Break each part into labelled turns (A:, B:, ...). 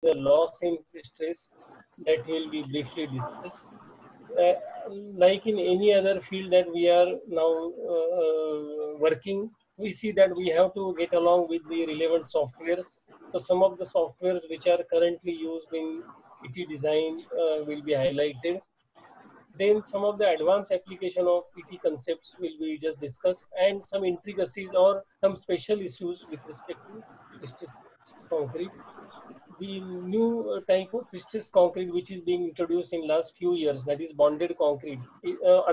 A: the loss in stress that will be briefly discussed. Uh, like in any other field that we are now working, we see that we have to get along with the relevant softwares. So some of the softwares which are currently used in PT design will be highlighted. Then some of the advanced application of PT concepts will be just discussed, and some intricacies or some special issues with respect to prestigious concrete. The new type of prestigious concrete which is being introduced in last few years, that is bonded concrete,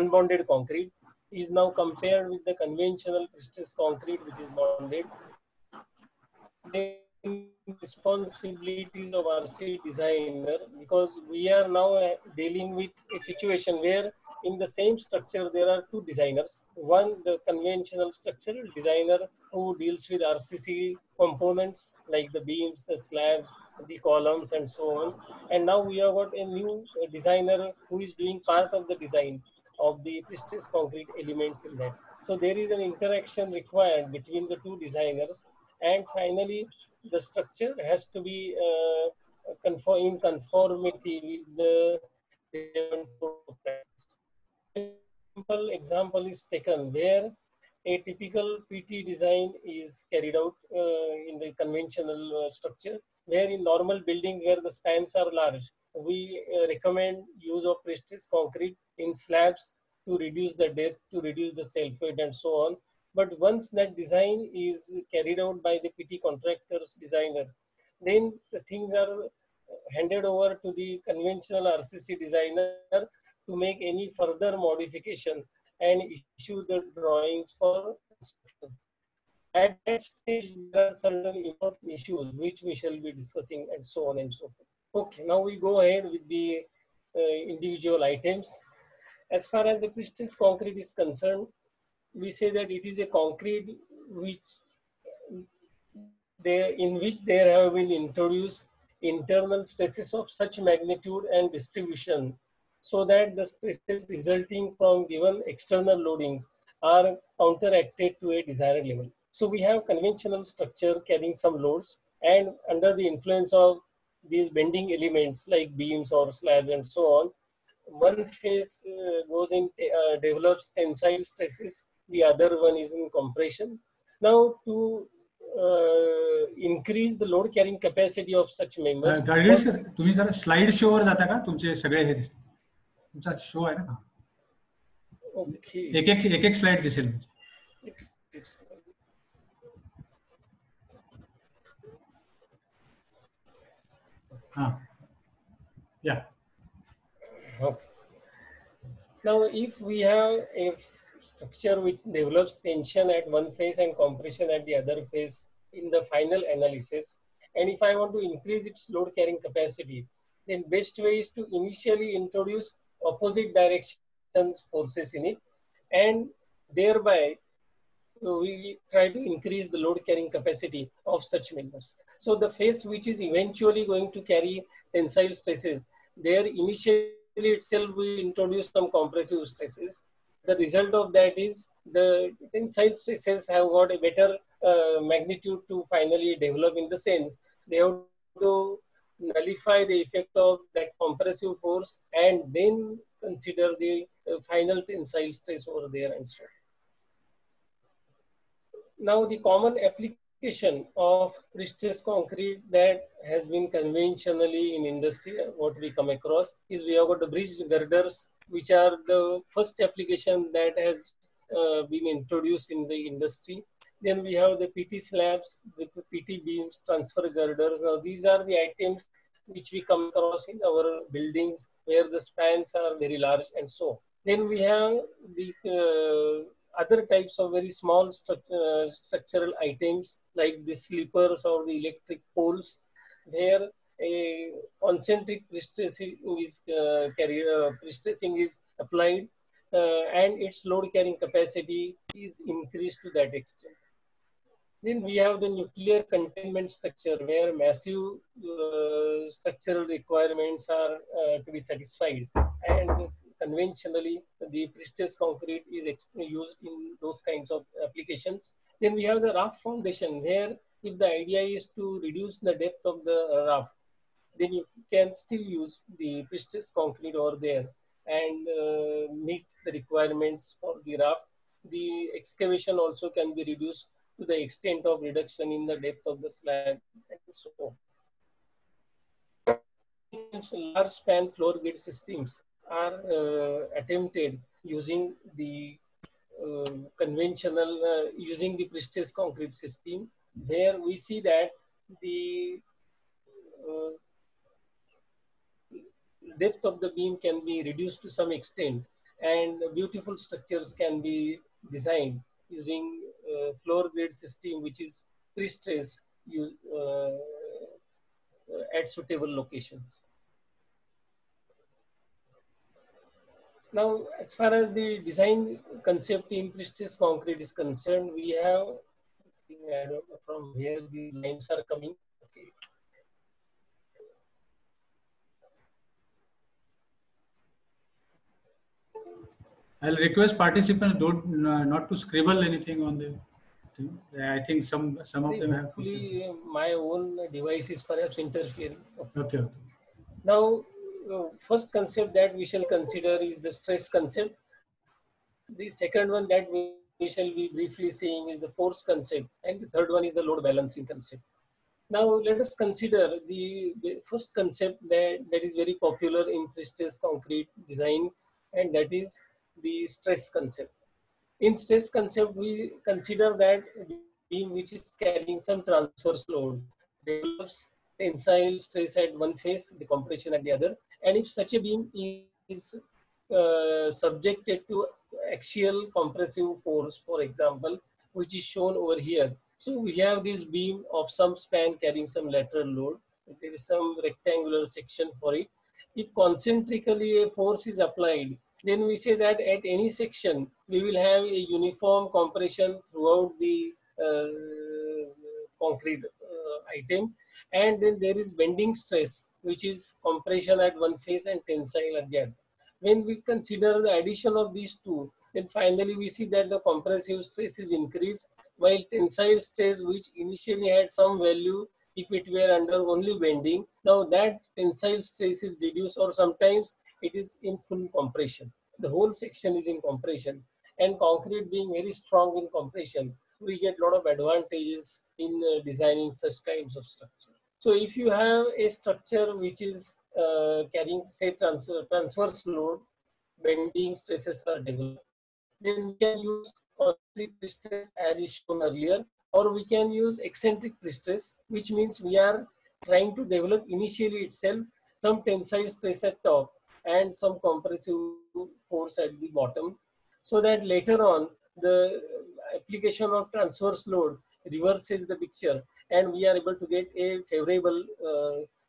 A: unbonded concrete, is now compared with the conventional prestigious concrete which is bonded. Then responsibilities of RC designer, because we are now dealing with a situation where in the same structure there are two designers. One, the conventional structural designer who deals with RCC components like the beams, the slabs, the columns, and so on. And now we have got a new designer who is doing part of the design of the prestigious concrete elements in that. So there is an interaction required between the two designers, and finally the structure has to be in conformity with the relevant code of practice. Simple example is taken where a typical PT design is carried out in the conventional structure, where in normal buildings where the spans are large, we recommend use of prestigious concrete in slabs to reduce the depth, to reduce the self weight, and so on. But once that design is carried out by the PT contractor's designer, then the things are handed over to the conventional RCC designer to make any further modification and issue the drawings for construction. At that stage, there are certain important issues which we shall be discussing, and so on and so forth. Okay, now we go ahead with the individual items. As far as the prestigious concrete is concerned, we say that it is a concrete in which there have been introduced internal stresses of such magnitude and distribution so that the stresses resulting from given external loadings are counteracted to a desired level. So we have conventional structure carrying some loads, and under the influence of these bending elements like beams or slabs and so on, one phase goes in develops tensile stresses, the other one is in compression. Now to increase the load carrying capacity of such members.
B: Gadgesh sir, तुम्ही जरा slide show वर जाता का? तुमचे सगळे हे दिसते, तुमचा show आहे ना.
A: ओके,
B: एक एक स्लाइड दिसेल. Yeah.
A: Okay. Now, if we have a structure which develops tension at one phase and compression at the other phase in the final analysis, and if I want to increase its load carrying capacity, then best way is to initially introduce opposite directions forces in it, and thereby we try to increase the load carrying capacity of such members. So the phase which is eventually going to carry tensile stresses, there initially itself we introduce some compressive stresses. The result of that is the tensile stresses have got a better magnitude to finally develop, in the sense they have to nullify the effect of that compressive force and then consider the final tensile stress over there and so on. Now, the common application of prestigious concrete that has been conventionally in industry, what we come across is we have got the bridge girders, which are the first application that has been introduced in the industry. Then we have the PT slabs with the PT beams, transfer girders. Now, these are the items which we come across in our buildings where the spans are very large and so on. Then we have the other types of very small structural items like the sleepers or the electric poles, where a concentric prestressing is prestressing is applied and its load carrying capacity is increased to that extent. Then we have the nuclear containment structure, where massive structural requirements are to be satisfied, and conventionally the prestigious concrete is used in those kinds of applications. Then we have the raft foundation, where if the idea is to reduce the depth of the raft, then you can still use the pre-stressed concrete over there and meet the requirements for the raft. The excavation also can be reduced to the extent of reduction in the depth of the slab and so on. Large span floor grid systems are attempted using the conventional, using the pre-stressed concrete system, where we see that the uh, depth of the beam can be reduced to some extent, and beautiful structures can be designed using floor grid system, which is pre-stress at suitable locations. Now, as far as the design concept in pre-stressed concrete is concerned, we have, I don't know from where the lines are coming. Okay.
B: I'll request participants don't not to scribble anything on the thing. I think some of them have pictures.
A: Hopefully, my own device is perhaps interfering.
B: Okay, okay.
A: Now, first concept that we shall consider is the stress concept. The second one that we shall be briefly seeing is the force concept, and the third one is the load balancing concept. Now, let us consider the first concept that is very popular in pre-stressed concrete design, and that is the stress concept. In stress concept, we consider that beam which is carrying some transverse load develops tensile stress at one face, the compression at the other. And if such a beam is subjected to axial compressive force, for example, which is shown over here. So we have this beam of some span carrying some lateral load. There is some rectangular section for it. If concentrically a force is applied, then we say that at any section, we will have a uniform compression throughout the concrete item. And then there is bending stress, which is compression at one face and tensile at the other. When we consider the addition of these two, then finally we see that the compressive stress is increased, while tensile stress, which initially had some value if it were under only bending, now that tensile stress is reduced, or sometimes it is in full compression. The whole section is in compression, and concrete being very strong in compression, we get a lot of advantages in designing such kinds of structure. So if you have a structure which is carrying, say, transverse load, bending stresses are developed, then we can use concentric pre-stress as is shown earlier, or we can use eccentric pre-stress, which means we are trying to develop initially itself some tensile stress at top and some compressive force at the bottom, so that later on the application of transverse load reverses the picture and we are able to get a favorable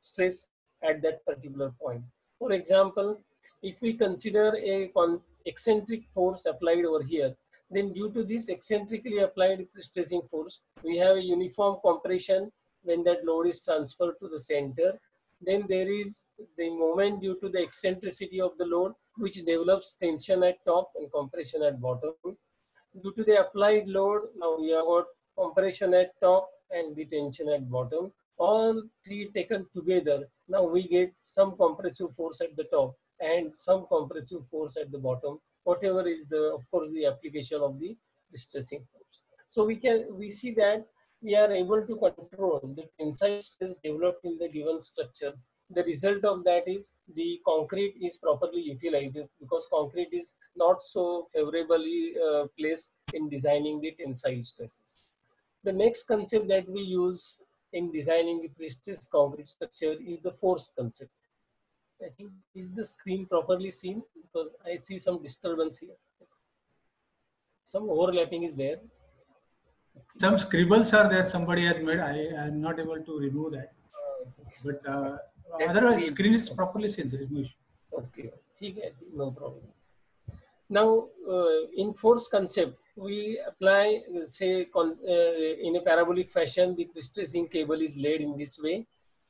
A: stress at that particular point. For example, if we consider a eccentric force applied over here, then due to this eccentrically applied stressing force, we have a uniform compression when that load is transferred to the center. Then there is the moment due to the eccentricity of the load, which develops tension at top and compression at bottom. Due to the applied load, now we have got compression at top and the tension at bottom. All three taken together, now we get some compressive force at the top and some compressive force at the bottom, whatever is the, of course, the application of the distressing force. So we see that we are able to control the tensile stress developed in the given structure. The result of that is the concrete is properly utilized, because concrete is not so favorably placed in designing the tensile stresses. The next concept that we use in designing the pre-stressed concrete structure is the force concept. I think, is the screen properly seen? Because I see some disturbance here. Some overlapping is there.
B: Some scribbles are there. Somebody has made. I am not able to remove that. But otherwise, screen is properly seen. There is no issue.
A: Okay, no problem. Now, in force concept, we apply, say, in a parabolic fashion, the pre-stressing cable is laid in this way.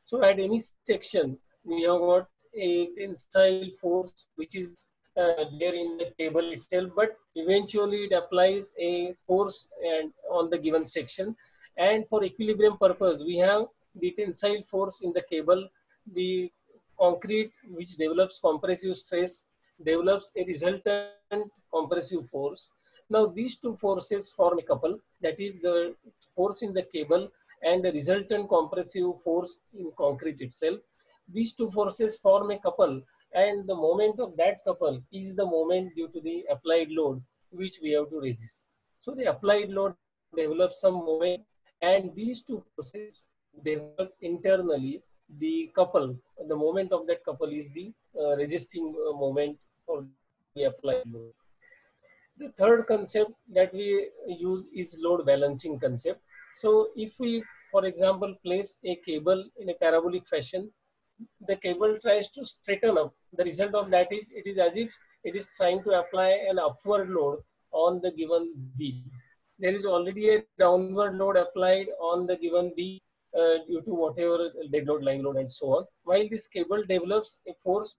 A: So at any section, we have got a tensile force which is there in the cable itself, but eventually it applies a force and on the given section. And for equilibrium purpose, we have the tensile force in the cable the concrete which develops compressive stress develops a resultant compressive force. Now these two forces form a couple, that is the force in the cable and the resultant compressive force in concrete itself. These two forces form a couple, and the moment of that couple is the moment due to the applied load which we have to resist. So the applied load develops some moment, and these two forces develop internally the couple. The moment of that couple is the resisting moment for the applied load. The third concept that we use is load balancing concept. So if we, for example, place a cable in a parabolic fashion, the cable tries to straighten up. The result of that is it is as if it is trying to apply an upward load on the given beam. There is already a downward load applied on the given beam due to whatever dead load, lying load, and so on. While this cable develops a force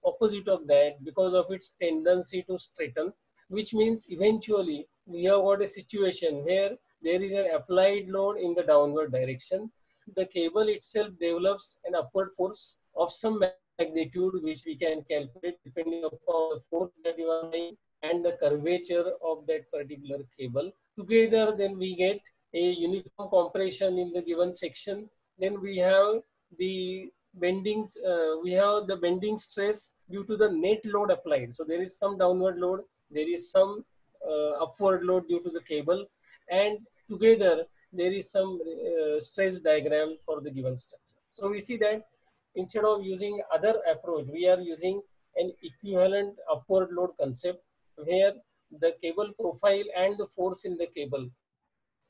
A: opposite of that because of its tendency to straighten, which means eventually we have got a situation where there is an applied load in the downward direction. The cable itself develops an upward force of some magnitude which we can calculate depending upon the force that you are applying and the curvature of that particular cable. Together then we get a uniform compression in the given section. Then we have the bendings, we have the bending stress due to the net load applied. So there is some downward load, there is some upward load due to the cable, and together there is some stress diagram for the given structure. So we see that instead of using other approach, we are using an equivalent upward load concept where the cable profile and the force in the cable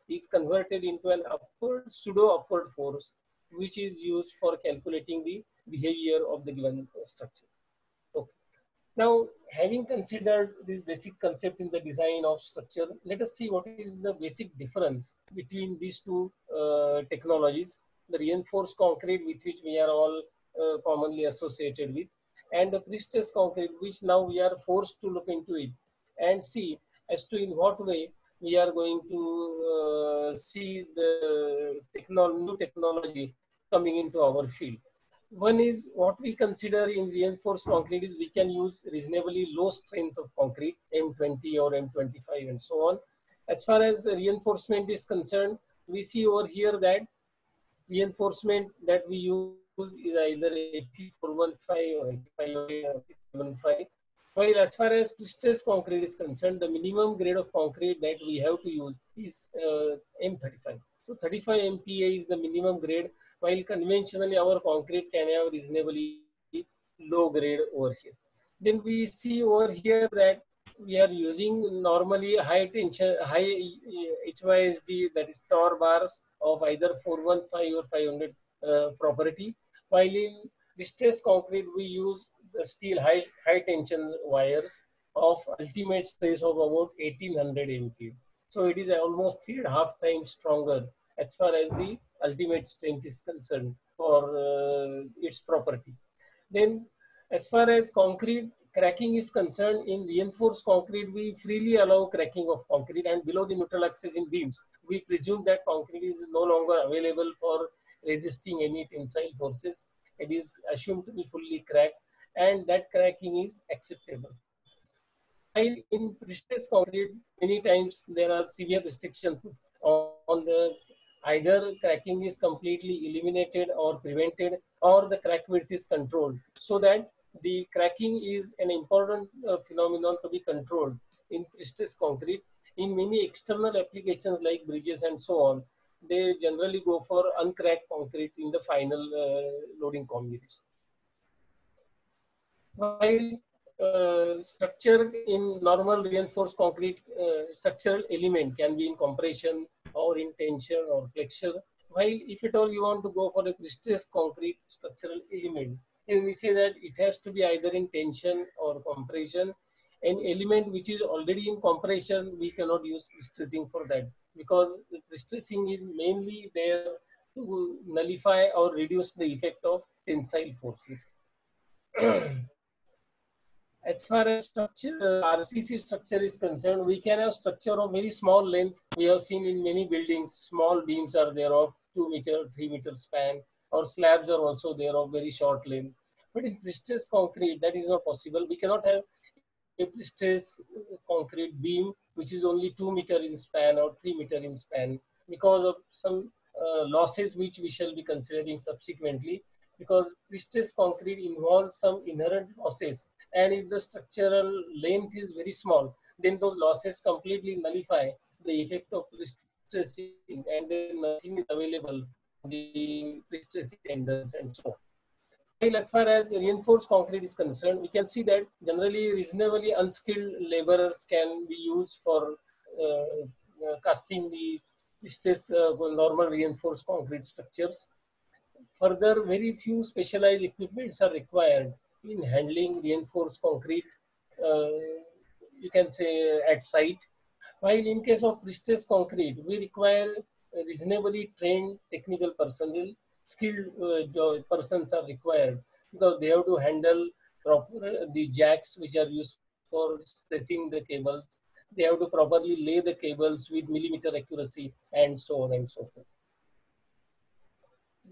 A: is converted into an upward pseudo upward force which is used for calculating the behavior of the given structure. Okay. Now, having considered this basic concept in the design of structure, let us see what is the basic difference between these two technologies, the reinforced concrete with which we are all commonly associated with, and the pre-stressed concrete which now we are forced to look into it and see as to in what way we are going to see the new technology coming into our field. One is what we consider in reinforced concrete is we can use reasonably low strength of concrete, M20 or M25 and so on. As far as reinforcement is concerned, we see over here that reinforcement that we use is either FE415 or 85 while as far as pre-stressed concrete is concerned, the minimum grade of concrete that we have to use is M35. So 35 MPa is the minimum grade, while conventionally our concrete can have reasonably low grade over here. Then we see over here that we are using normally high tension, high HYSD, that is TOR bars of either 415 or 500 property, while in distress concrete we use the steel high tension wires of ultimate stress of about 1800 MPa. So it is almost 3.5 times stronger as far as the ultimate strength is concerned for its property. Then as far as concrete cracking is concerned, in reinforced concrete, we freely allow cracking of concrete, and below the neutral axis in beams, we presume that concrete is no longer available for resisting any tensile forces. It is assumed to be fully cracked, and that cracking is acceptable. While in pre-stressed concrete, many times there are severe restrictions on the either cracking is completely eliminated or prevented, or the crack width is controlled, so that the cracking is an important phenomenon to be controlled in pre-stressed concrete. In many external applications like bridges and so on, they generally go for uncracked concrete in the final loading combination. While structure in normal reinforced concrete, structural element can be in compression or in tension or flexure. While if at all you want to go for a pre-stressed concrete structural element, then we say that it has to be either in tension or compression. An element which is already in compression, we cannot use pre-stressing for that, because pre-stressing is mainly there to nullify or reduce the effect of tensile forces. As far as structure, RCC structure is concerned, we can have structure of very small length. We have seen in many buildings, small beams are there of 2 meter, 3 meter span. or slabs are also there of very short length. But in pre-stressed concrete, that is not possible. We cannot have a pre-stressed concrete beam which is only 2 meter in span or 3 meter in span, because of some losses which we shall be considering subsequently. Because pre-stressed concrete involves some inherent losses, and if the structural length is very small, then those losses completely nullify the effect of pre-stressing, and then nothing is available from the pre-stressing tendons and so on. While as far as reinforced concrete is concerned, we can see that generally reasonably unskilled laborers can be used for casting the normal reinforced concrete structures. Further, very few specialized equipments are required in handling reinforced concrete, uh, you can say at site. While in case of pre-stressed concrete, we require reasonably trained technical personnel, skilled persons are required, because they have to handle proper the jacks which are used for stressing the cables. They have to properly lay the cables with millimeter accuracy, and so on and so forth.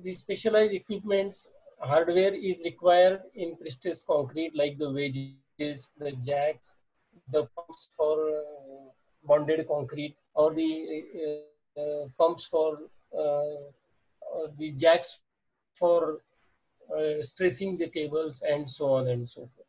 A: The specialized equipments hardware is required in pre-stressed concrete, like the wedges, the jacks, the pumps for bonded concrete, or the pumps for the jacks for stressing the cables, and so on and so forth.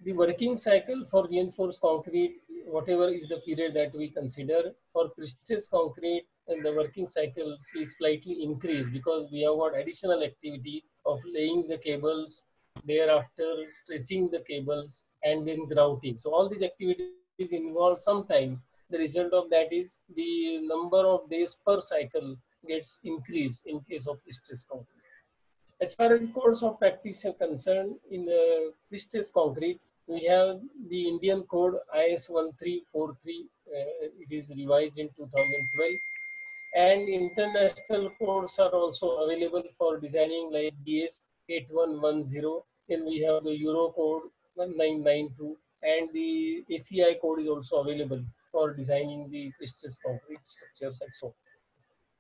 A: The working cycle for reinforced concrete, whatever is the period that we consider, for pre-stressed concrete, and the working cycle is slightly increased, because we have got additional activity of laying the cables, thereafter stressing the cables, and then grouting. So all these activities involve some time. The result of that is the number of days per cycle gets increased in case of pre-stressed concrete. As far as the codes of practice are concerned, in the pre-stressed concrete, we have the Indian code IS 1343. It is revised in 2012. And international codes are also available for designing, like DS 8110. Then we have the Euro code 1992. And the ACI code is also available for designing the pre-stressed concrete structures and so on.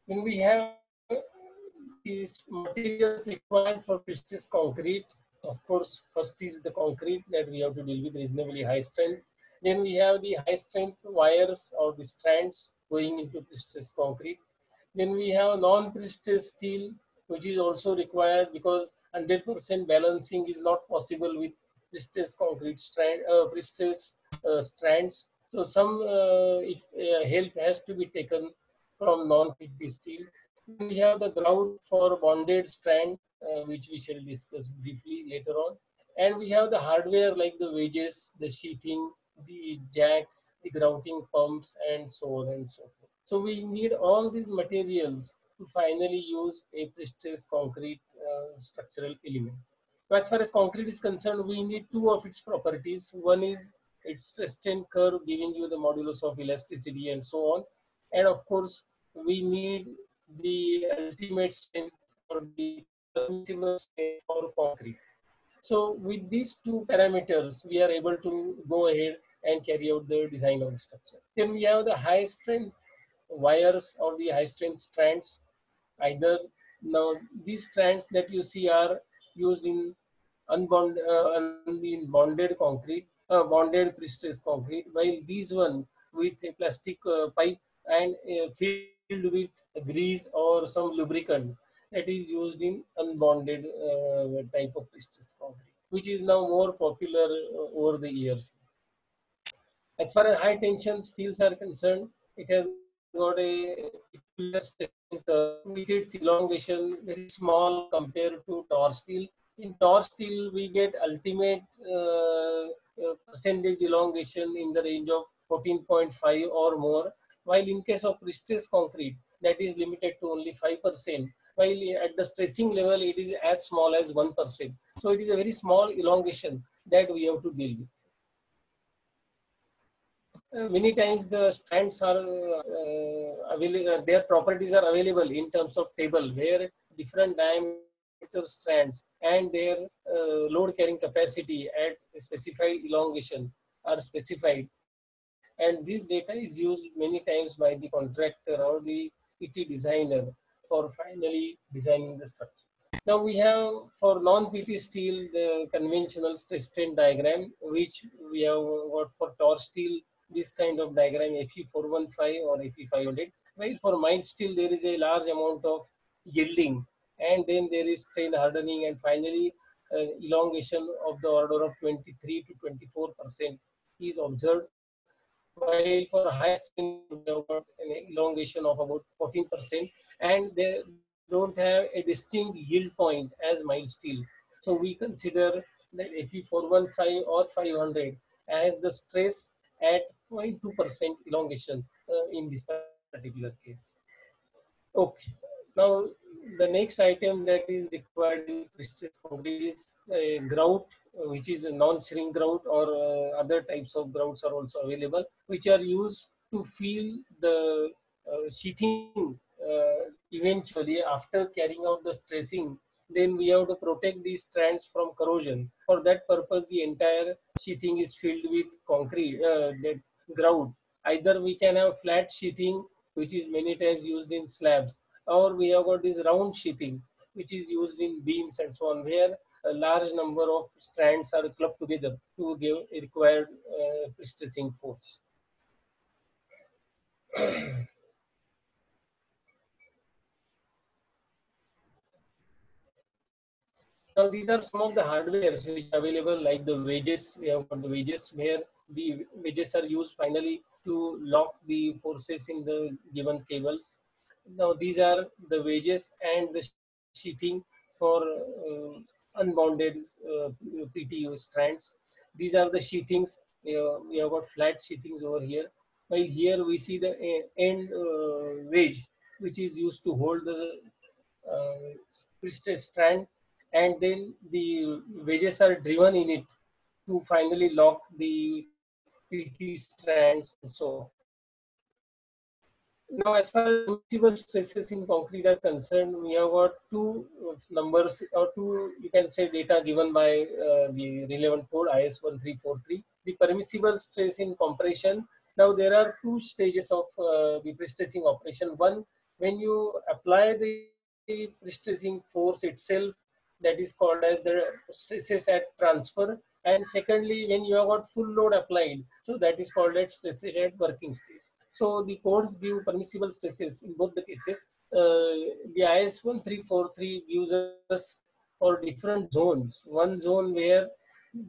A: Then we have these materials required for pre-stressed concrete. Of course, first is the concrete that we have to deal with, reasonably high strength. Then we have the high strength wires or the strands going into pre-stressed concrete. Then we have non-pre-stressed steel, which is also required, because 100% balancing is not possible with pre-stressed concrete pre-stressed strands. So some if, help has to be taken from non-PT steel. Then we have the grout for bonded strand, which we shall discuss briefly later on. And we have the hardware like the wedges, the sheathing, the jacks, the grouting pumps, and so on and so forth. So we need all these materials to finally use a pre-stressed concrete structural element. So as far as concrete is concerned, we need two of its properties. One is its stress strain curve, giving you the modulus of elasticity and so on. And of course, we need the ultimate strength or the permissible strength for concrete. So with these two parameters, we are able to go ahead and carry out the design of the structure. Then we have the high strength wires or the high strength strands. Either now these strands that you see are used in in bonded concrete, bonded pre-stressed concrete, while these one with a plastic pipe and filled with grease or some lubricant, that is used in unbonded type of pre-stressed concrete, which is now more popular over the years. As far as high tension steels are concerned, it has got a peculiar stretching curve with its elongation very small compared to Torr steel. In Torr steel, we get ultimate percentage elongation in the range of 14.5 or more, while in case of pre-stressed concrete, that is limited to only 5%, while at the stressing level, it is as small as 1%. So it is a very small elongation that we have to deal with. Many times the strands are available, their properties are available in terms of table, where different diameter strands and their load carrying capacity at a specified elongation are specified. And this data is used many times by the contractor or the PT designer for finally designing the structure. Now we have for non-PT steel the conventional stress strain diagram, which we have got for Tor steel, this kind of diagram Fe415 or Fe500. While for mild steel there is a large amount of yielding, and then there is strain hardening, and finally elongation of the order of 23 to 24% is observed. While for high strain we have got an elongation of about 14%, and they don't have a distinct yield point as mild steel. So we consider that Fe415 or 500 as the stress at 0.2% elongation in this particular case. Okay. Now, the next item that is required in pre-stress concrete is a grout, which is a non-shrink grout, or other types of grouts are also available, which are used to fill the sheathing eventually after carrying out the stressing. Then we have to protect these strands from corrosion. For that purpose, the entire sheathing is filled with concrete, that grout. Either we can have flat sheathing, which is many times used in slabs, or we have got this round sheathing, which is used in beams and so on, where a large number of strands are clubbed together to give a required pre-stressing force. Now, these are some of the hardwares which are available, like the wedges. We have got the wedges, where the wedges are used finally to lock the forces in the given cables. Now, these are the wedges and the sheathing for unbounded PTU strands. These are the sheathings. We have got flat sheathings over here. While here we see the end wedge, which is used to hold the twisted strand, and then the wedges are driven in it to finally lock the PT strands and so on. Now, as far as permissible stresses in concrete are concerned, we have got two numbers, or two, you can say, data given by the relevant code IS 1343. The permissible stress in compression. Now, there are two stages of the pre-stressing operation. One, when you apply the pre-stressing force itself, that is called as the stresses at transfer. And secondly, when you have got full load applied, so that is called as stresses at working stage. So the codes give permissible stresses in both the cases. The IS 1343 gives us for different zones. One zone where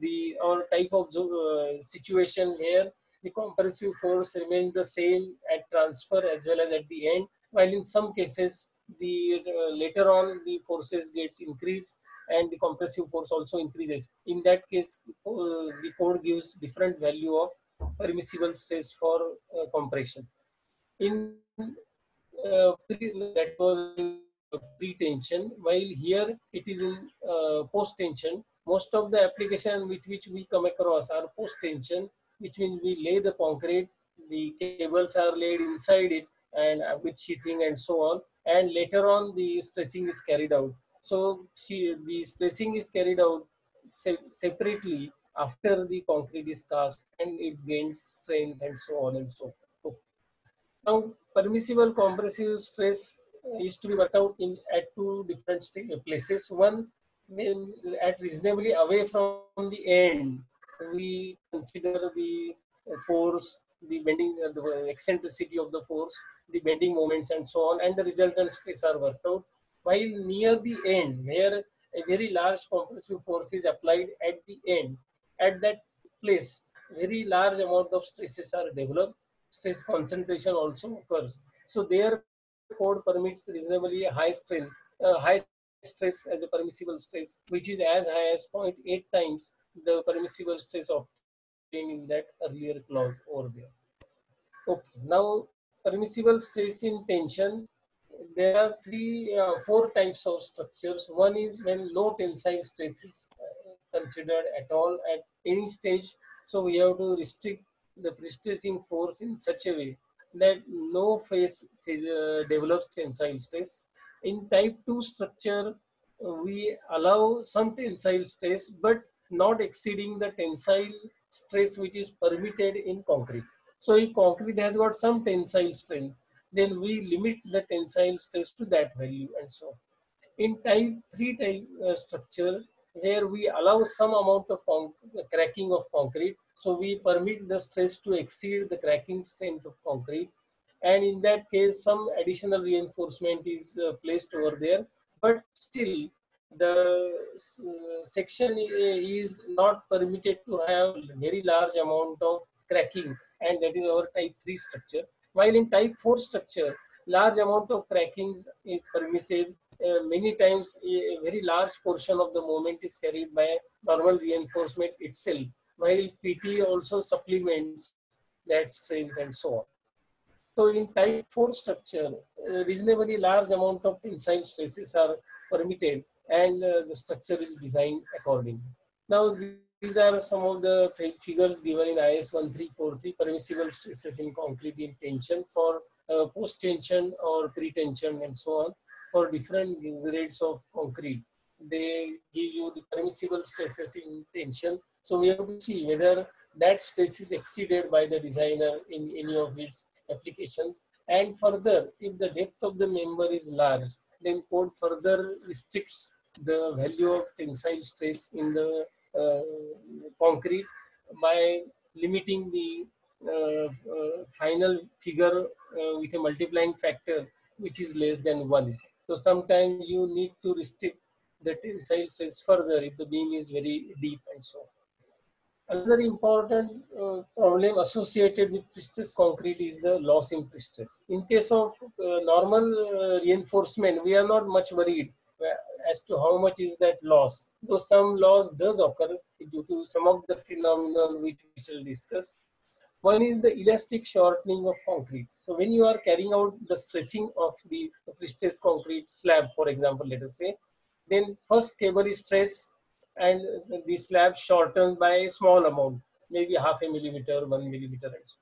A: the or type of situation where the compressive force remains the same at transfer as well as at the end, while in some cases the later on the forces gets increased and the compressive force also increases. In that case, the code gives different value of permissible stress for compression. In that was pre-tension, while here it is in post-tension. Most of the application with which we come across are post-tension, which means we lay the concrete, the cables are laid inside it, and with sheathing and so on, and later on the stressing is carried out. So the stressing is carried out separately after the concrete is cast, and it gains strength and so on and so forth. Now, permissible compressive stress is to be worked out in at two different places. One, when at reasonably away from the end, we consider the force, the bending, the eccentricity of the force, the bending moments, and so on, and the resultant stress are worked out. While near the end, where a very large compressive force is applied at the end, at that place, very large amount of stresses are developed. Stress concentration also occurs. So their code permits reasonably high strength, high stress as a permissible stress, which is as high as 0.8 times the permissible stress obtained in that earlier clause over there. Okay, now permissible stress in tension. There are four types of structures. One is when no tensile stress is considered at all at any stage. So we have to restrict the pre-stressing force in such a way that no phase develops tensile stress. In type 2 structure, we allow some tensile stress, but not exceeding the tensile stress which is permitted in concrete. So if concrete has got some tensile strength, then we limit the tensile stress to that value and so on. In type 3 type structure, where we allow some amount of cracking of concrete, so we permit the stress to exceed the cracking strength of concrete, and in that case some additional reinforcement is placed over there, but still the section is not permitted to have very large amount of cracking, and that is our type 3 structure. While in type 4 structure, large amount of crackings is permitted. Many times a very large portion of the moment is carried by normal reinforcement itself, while PT also supplements that strength and so on. So in type 4 structure, reasonably large amount of tensile stresses are permitted, and the structure is designed accordingly. Now these are some of the figures given in IS 1343, permissible stresses in concrete in tension for post-tension or pre-tension and so on for different grades of concrete. They give you the permissible stresses in tension. So we have to see whether that stress is exceeded by the designer in any of its applications. And further, if the depth of the member is large, then code further restricts the value of tensile stress in the concrete by limiting the final figure with a multiplying factor which is less than 1. So sometimes you need to restrict the tensile stress further if the beam is very deep and so on. Another important problem associated with pre-stress concrete is the loss in pre-stress. In case of normal reinforcement, we are not much worried as to how much is that loss. Though some loss does occur due to some of the phenomena which we shall discuss. One is the elastic shortening of concrete. So when you are carrying out the stressing of the pre-stress concrete slab, for example, let us say, then first cable is stressed and the slab shortened by a small amount, maybe half a millimeter, 1 millimeter and so.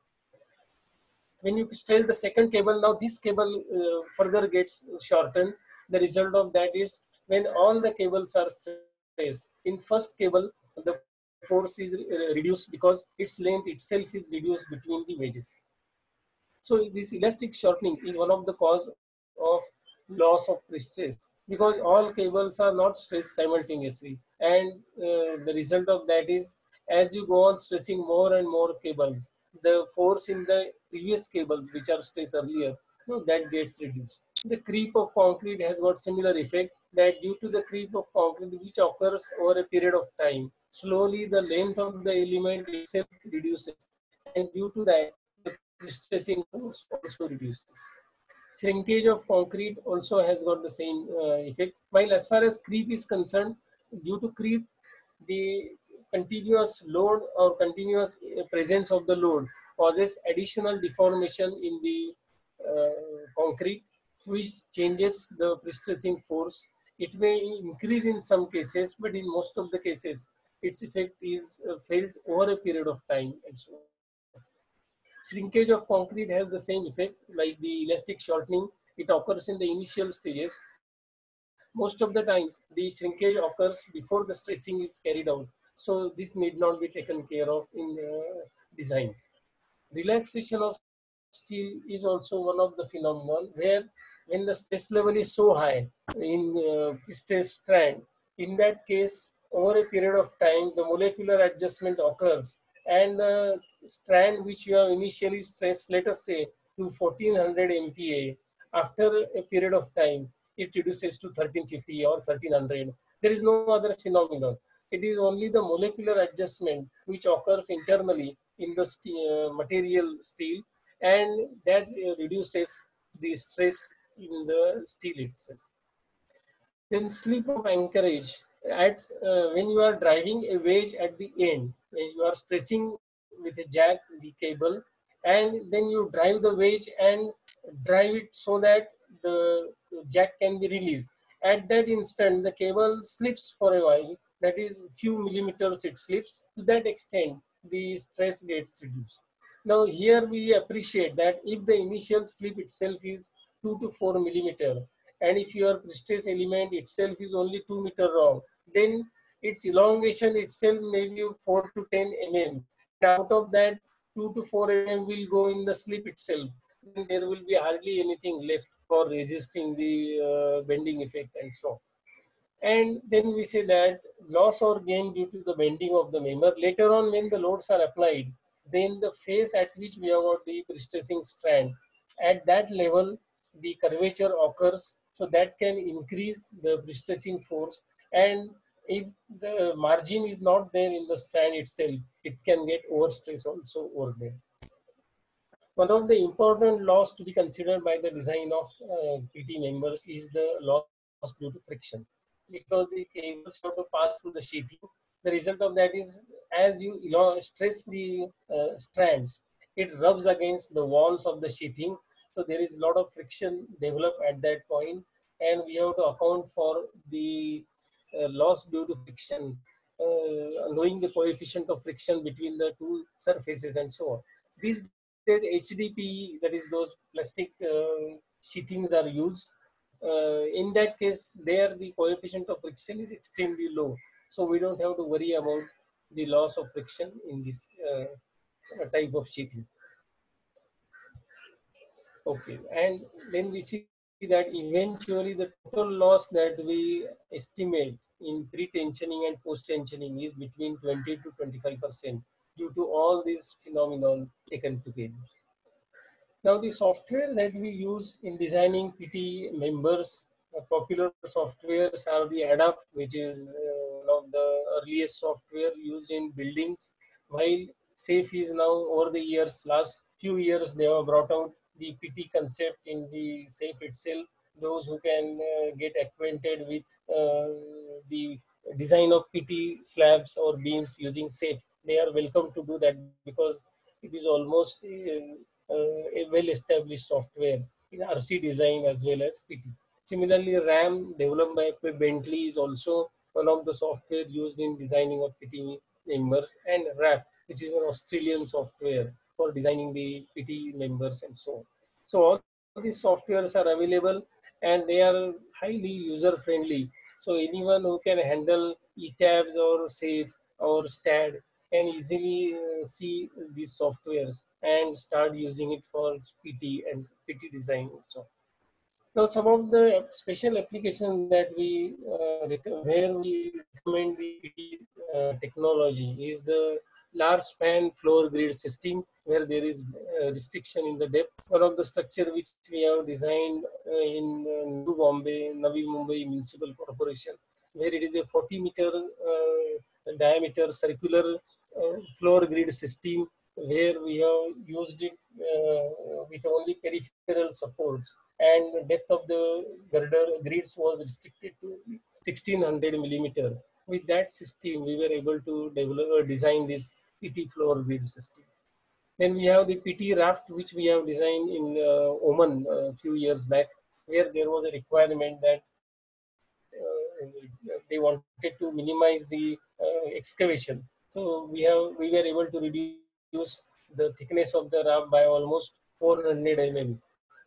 A: When you stress the second cable, now this cable further gets shortened. The result of that is when all the cables are stressed, in first cable, the force is reduced because its length itself is reduced between the wedges. So this elastic shortening is one of the cause of loss of pre-stress, because all cables are not stressed simultaneously, and the result of that is as you go on stressing more and more cables, the force in the previous cables which are stressed earlier, that gets reduced. The creep of concrete has got similar effect, that due to the creep of concrete which occurs over a period of time, slowly the length of the element itself reduces, and due to that the stressing force also reduces. Shrinkage of concrete also has got the same effect. While as far as creep is concerned, due to creep, the continuous load or continuous presence of the load causes additional deformation in the concrete, which changes the pre-stressing force. It may increase in some cases, but in most of the cases, its effect is felt over a period of time and so on. Shrinkage of concrete has the same effect like the elastic shortening. It occurs in the initial stages. Most of the times, the shrinkage occurs before the stressing is carried out. So this need not be taken care of in designs. Relaxation of steel is also one of the phenomenon where when the stress level is so high in stress strand, in that case, over a period of time, the molecular adjustment occurs, and the strand which you have initially stressed, let us say, to 1400 MPa, after a period of time, it reduces to 1350 or 1300. There is no other phenomenon. It is only the molecular adjustment which occurs internally in the material steel, and that reduces the stress in the steel itself. Then slip of anchorage. When you are driving a wedge at the end, when you are stressing with a jack the cable, and then you drive the wedge and drive it so that the jack can be released. At that instant, the cable slips for a while. That is, few millimeters it slips. To that extent, the stress gets reduced. Now here we appreciate that if the initial slip itself is 2 to 4 millimeter, and if your stress element itself is only 2 meter long, then its elongation itself may be 4 to 10 mm. And out of that, 2 to 4 mm will go in the slip itself. then there will be hardly anything left for resisting the bending effect and so on. And then we say that loss or gain due to the bending of the member. Later on, when the loads are applied, then the phase at which we have got the pre-stressing strand, at that level, the curvature occurs. So that can increase the pre-stressing force. And if the margin is not there in the strand itself, it can get overstress also over there. One of the important laws to be considered by the design of PT members is the loss due to friction, because the cables have to pass through the sheathing. The result of that is, as you stress the strands, it rubs against the walls of the sheathing. So there is a lot of friction developed at that point, and we have to account for the loss due to friction, knowing the coefficient of friction between the two surfaces and so on. These HDPE, that is those plastic sheathings are used. In that case, there the coefficient of friction is extremely low. So we don't have to worry about the loss of friction in this type of sheathing. Okay, and then we see that eventually the total loss that we estimate in pre-tensioning and post-tensioning is between 20 to 25% due to all these phenomenon taken together. Now, the software that we use in designing PT members, popular softwares are the ADAPT, which is one of the earliest software used in buildings, while SAFE is now over the years, last few years, they have brought out the PT concept in the SAFE itself. Those who can get acquainted with the design of PT slabs or beams using SAFE, they are welcome to do that because it is almost a well-established software in RC design as well as PT. Similarly, RAM developed by Bentley is also one of the software used in designing of PT members, and RAP, which is an Australian software for designing the PT members and so on. So all these softwares are available and they are highly user-friendly. So anyone who can handle ETABS or SAFE or STAD can easily see these softwares and start using it for PT and PT design also. Now, some of the special applications that we where we recommend the PT technology is the large span floor grid system, where there is restriction in the depth. One of the structure which we have designed in New Bombay, Navi Mumbai Municipal Corporation, where it is a 40-meter diameter circular floor grid system, where we have used it with only peripheral supports, and depth of the girder grids was restricted to 1600 millimeter. With that system, we were able to develop or design this PT floor grid system. Then we have the PT raft, which we have designed in Oman a few years back, where there was a requirement that they wanted to minimize the excavation. So we were able to reduce the thickness of the raft by almost 400 mm.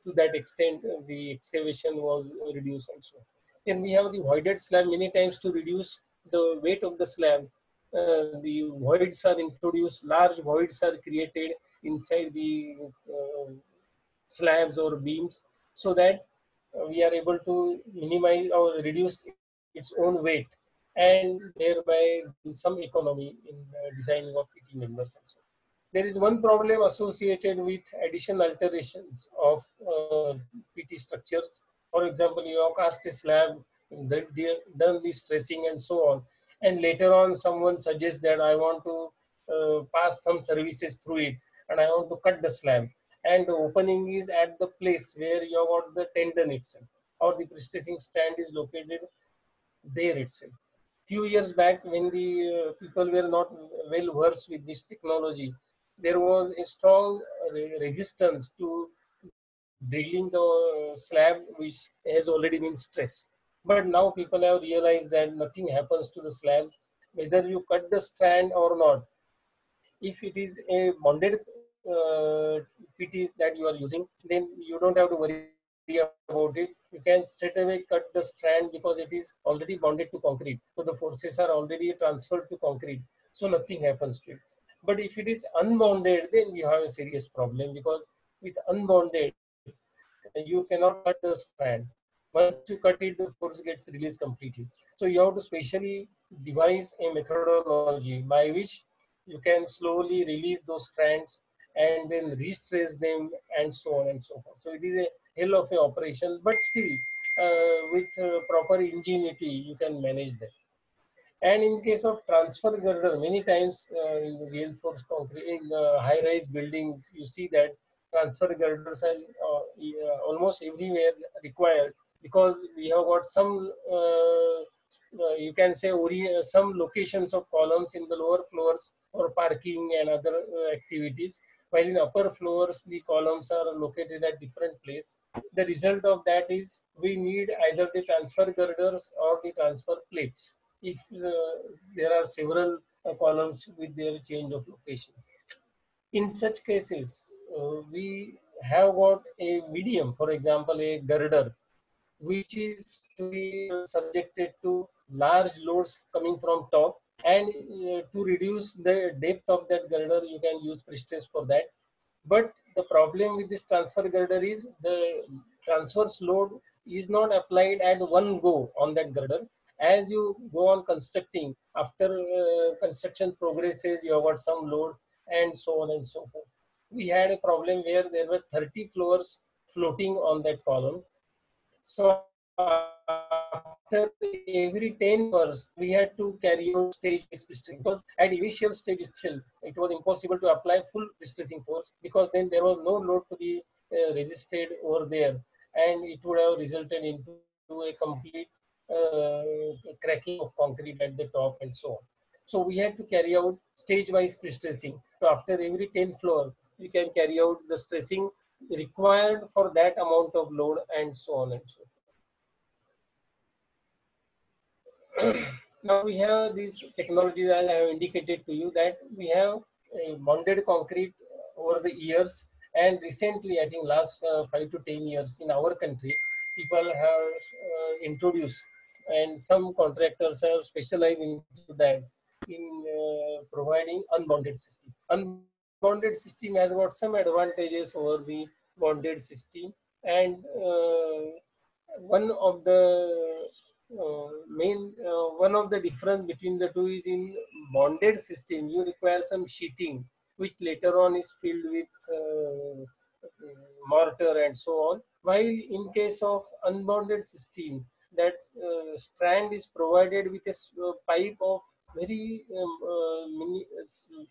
A: To that extent, the excavation was reduced also. Then we have the voided slab many times to reduce the weight of the slab. The voids are introduced, large voids are created inside the slabs or beams, so that we are able to minimize or reduce its own weight and thereby some economy in designing of PT members also. There is one problem associated with additional alterations of PT structures. For example, you have cast a slab, done the stressing and so on, and later on someone suggests that I want to pass some services through it and I want to cut the slab, and the opening is at the place where you have got the tendon itself or the pre-stressing stand is located there itself. Few years back, when the people were not well versed with this technology, there was a strong resistance to drilling the slab which has already been stressed. But now people have realized that nothing happens to the slab, whether you cut the strand or not. If it is a bonded PT that you are using, then you don't have to worry about it. You can straight away cut the strand because it is already bonded to concrete. So the forces are already transferred to concrete. So nothing happens to it. But if it is unbounded, then you have a serious problem because with unbonded, you cannot cut the strand. Once you cut it, the force gets released completely. So you have to specially devise a methodology by which you can slowly release those strands and then restrace them and so on and so forth. So it is a hell of a operation, but still with proper ingenuity, you can manage that. And in case of transfer girder, many times in reinforced concrete, in high-rise buildings, you see that transfer girders are almost everywhere required, because we have got some, you can say, some locations of columns in the lower floors for parking and other activities, while in upper floors, the columns are located at different place. The result of that is we need either the transfer girders or the transfer plates if there are several columns with their change of locations. In such cases, we have got a medium, for example, a girder, which is to be subjected to large loads coming from top. And to reduce the depth of that girder, you can use pre-stress for that. But the problem with this transfer girder is the transverse load is not applied at one go on that girder. As you go on constructing, after construction progresses, you have got some load and so on and so forth. We had a problem where there were 30 floors floating on that column. So after every 10 hours, we had to carry out stage-based pre-stressing, because at initial stage itself, it was impossible to apply full pre-stressing force, because then there was no load to be resisted over there, and it would have resulted into a complete cracking of concrete at the top and so on. So we had to carry out stage-wise pre-stressing. So after every 10th floor, we can carry out the stressing required for that amount of load and so on and so forth. Now we have these technologies, as I have indicated to you, that we have bonded concrete over the years, and recently, I think last 5 to 10 years in our country, people have introduced, and some contractors have specialized into that, in providing unbonded system. Unbonded system has got some advantages over the bonded system, and one of the one of the difference between the two is in bonded system you require some sheathing, which later on is filled with mortar and so on, while in case of unbonded system, that strand is provided with a pipe of very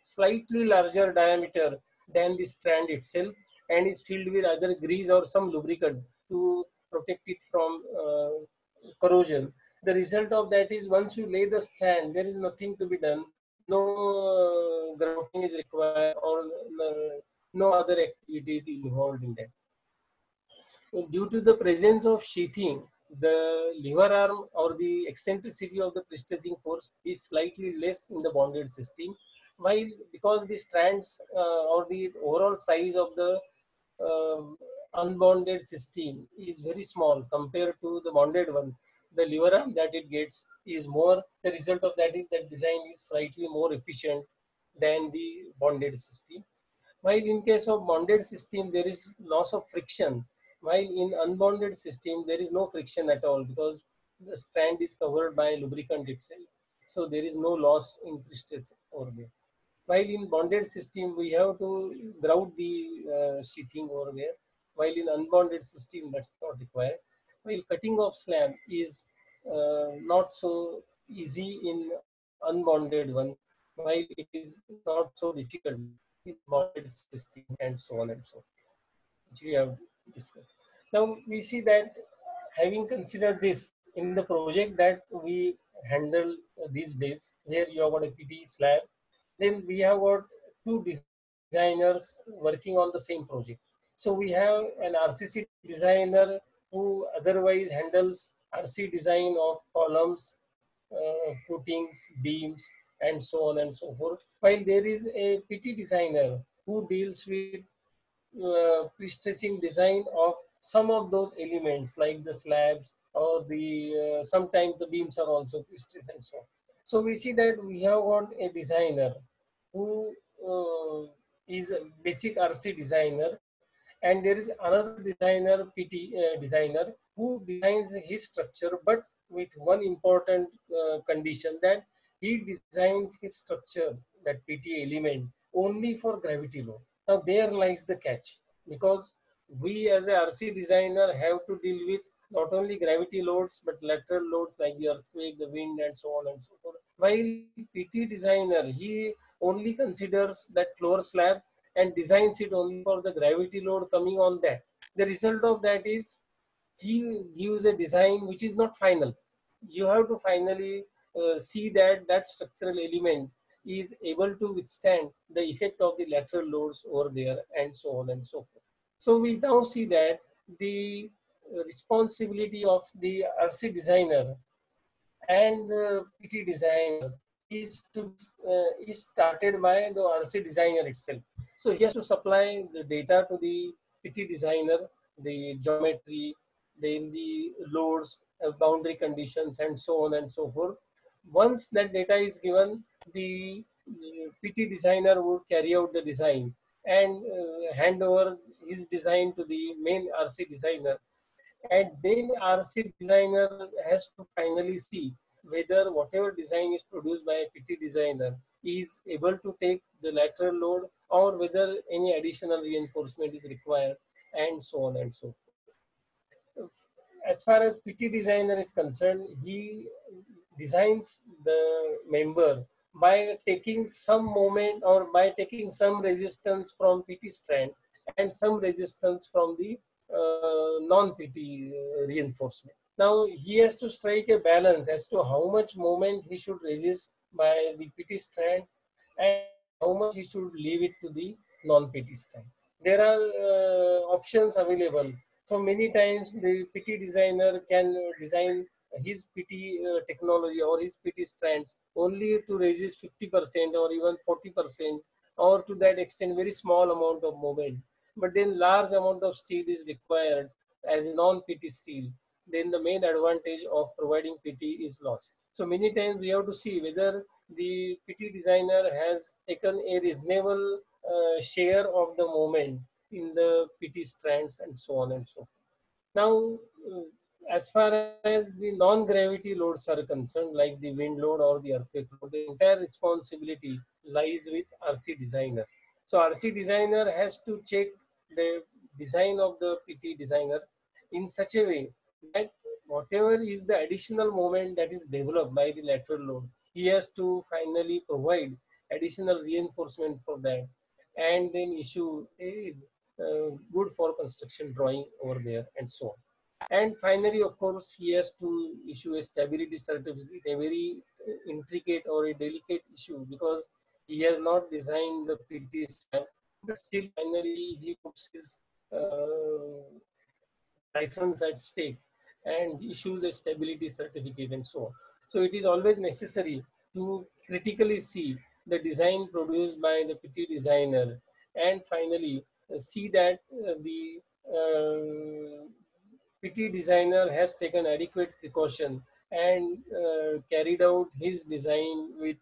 A: slightly larger diameter than the strand itself, and is filled with either grease or some lubricant to protect it from corrosion. The result of that is, once you lay the strand, there is nothing to be done. No grouting is required, or no other activities involved in that. Due to the presence of sheathing, the lever arm or the eccentricity of the pre-stressing force is slightly less in the bonded system, while because the strands or the overall size of the unbonded system is very small compared to the bonded one, the lever arm that it gets is more. The result of that is that design is slightly more efficient than the bonded system. While in case of bonded system, there is loss of friction, while in unbonded system, there is no friction at all, because the strand is covered by lubricant itself. So there is no loss in pre-stress over there. While in bonded system, we have to grout the sheathing over there, while in unbonded system, that's not required. While cutting of slab is not so easy in unbonded one, while it is not so difficult in bonded system and so on and so forth, which we have discussed. Now we see that, having considered this in the project that we handle these days, where you have got a PT slab, then we have got two designers working on the same project. So we have an RCC designer who otherwise handles RC design of columns, footings, beams, and so on and so forth. While there is a PT designer who deals with pre-stressing design of some of those elements, like the slabs or the sometimes the beams are also pre-stressed and so on. So we see that we have got a designer who is a basic RC designer, And there is another designer, PT designer, who designs his structure, but with one important condition, that he designs his structure, that PT element, only for gravity load. Now there lies the catch, because we as a RC designer have to deal with not only gravity loads but lateral loads like the earthquake, the wind, and so on and so forth. While PT designer, he only considers that floor slab and designs it only for the gravity load coming on that. The result of that is he gives a design which is not final. You have to finally see that that structural element is able to withstand the effect of the lateral loads over there, and so on and so forth. So we now see that the responsibility of the RC designer and the PT designer is started by the RC designer itself. So he has to supply the data to the PT designer, the geometry, then the loads, boundary conditions, and so on and so forth. Once that data is given, the PT designer would carry out the design and hand over his design to the main RC designer, and then RC designer has to finally see whether whatever design is produced by a PT designer is able to take the lateral load, or whether any additional reinforcement is required, and so on and so forth. As far as PT designer is concerned, he designs the member by taking some moment or by taking some resistance from PT strand and some resistance from the non-PT reinforcement. Now he has to strike a balance as to how much moment he should resist by the PT strand and how much he should leave it to the non-PT strand. There are options available. So many times the PT designer can design his PT technology or his PT strands only to resist 50% or even 40%, or to that extent very small amount of moment. But then large amount of steel is required as a non-PT steel. Then the main advantage of providing PT is lost. So many times we have to see whether the PT designer has taken a reasonable share of the moment in the PT strands, and so on and so forth. Now, as far as the non-gravity loads are concerned, like the wind load or the earthquake load, the entire responsibility lies with RC designer. So RC designer has to check the design of the PT designer in such a way that whatever is the additional moment that is developed by the lateral load, he has to finally provide additional reinforcement for that, and then issue a good for construction drawing over there, and so on. And finally, of course, he has to issue a stability certificate, a very intricate or a delicate issue, because he has not designed the PT slab, but still finally he puts his license at stake and issues a stability certificate, and so on. So it is always necessary to critically see the design produced by the PT designer, and finally see that the PT designer has taken adequate precaution and carried out his design with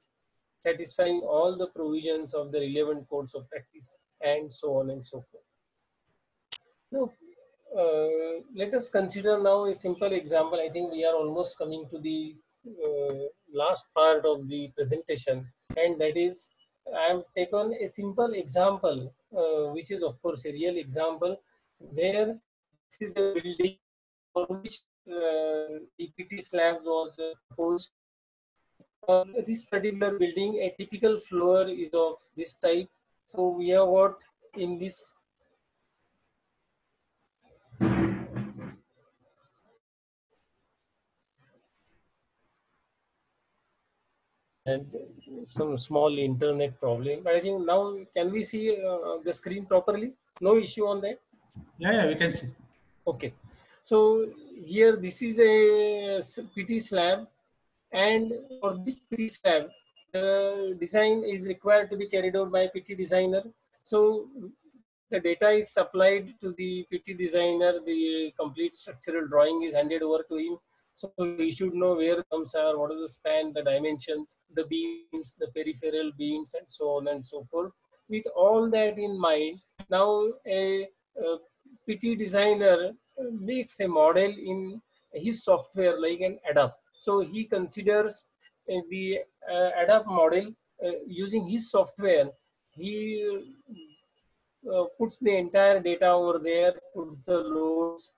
A: satisfying all the provisions of the relevant codes of practice, and so on and so forth. Now, let us consider now a simple example. I think we are almost coming to the last part of the presentation, and that is, I have taken a simple example, which is of course a real example, where this is a building for which the PT slab was proposed. This particular building, a typical floor is of this type. So we have got in this and some small internet problem. But I think now, can we see the screen properly? No issue on that?
B: Yeah, we can see.
A: Okay. So here this is a PT slab, and for this PT slab, the design is required to be carried out by PT designer. So the data is supplied to the PT designer, the complete structural drawing is handed over to him. So he should know where comes are, what is the span, the dimensions, the beams, the peripheral beams, and so on and so forth. With all that in mind, now a PT designer makes a model in his software like an ADAP. So he considers the ADAP model using his software. He puts the entire data over there, puts the loads,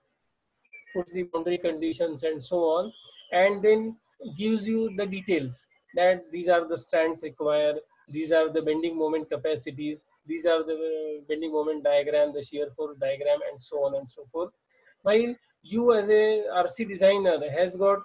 A: puts the boundary conditions and so on, and then gives you the details that these are the strands required, these are the bending moment capacities, these are the bending moment diagram, the shear force diagram, and so on and so forth. While you as a RC designer has got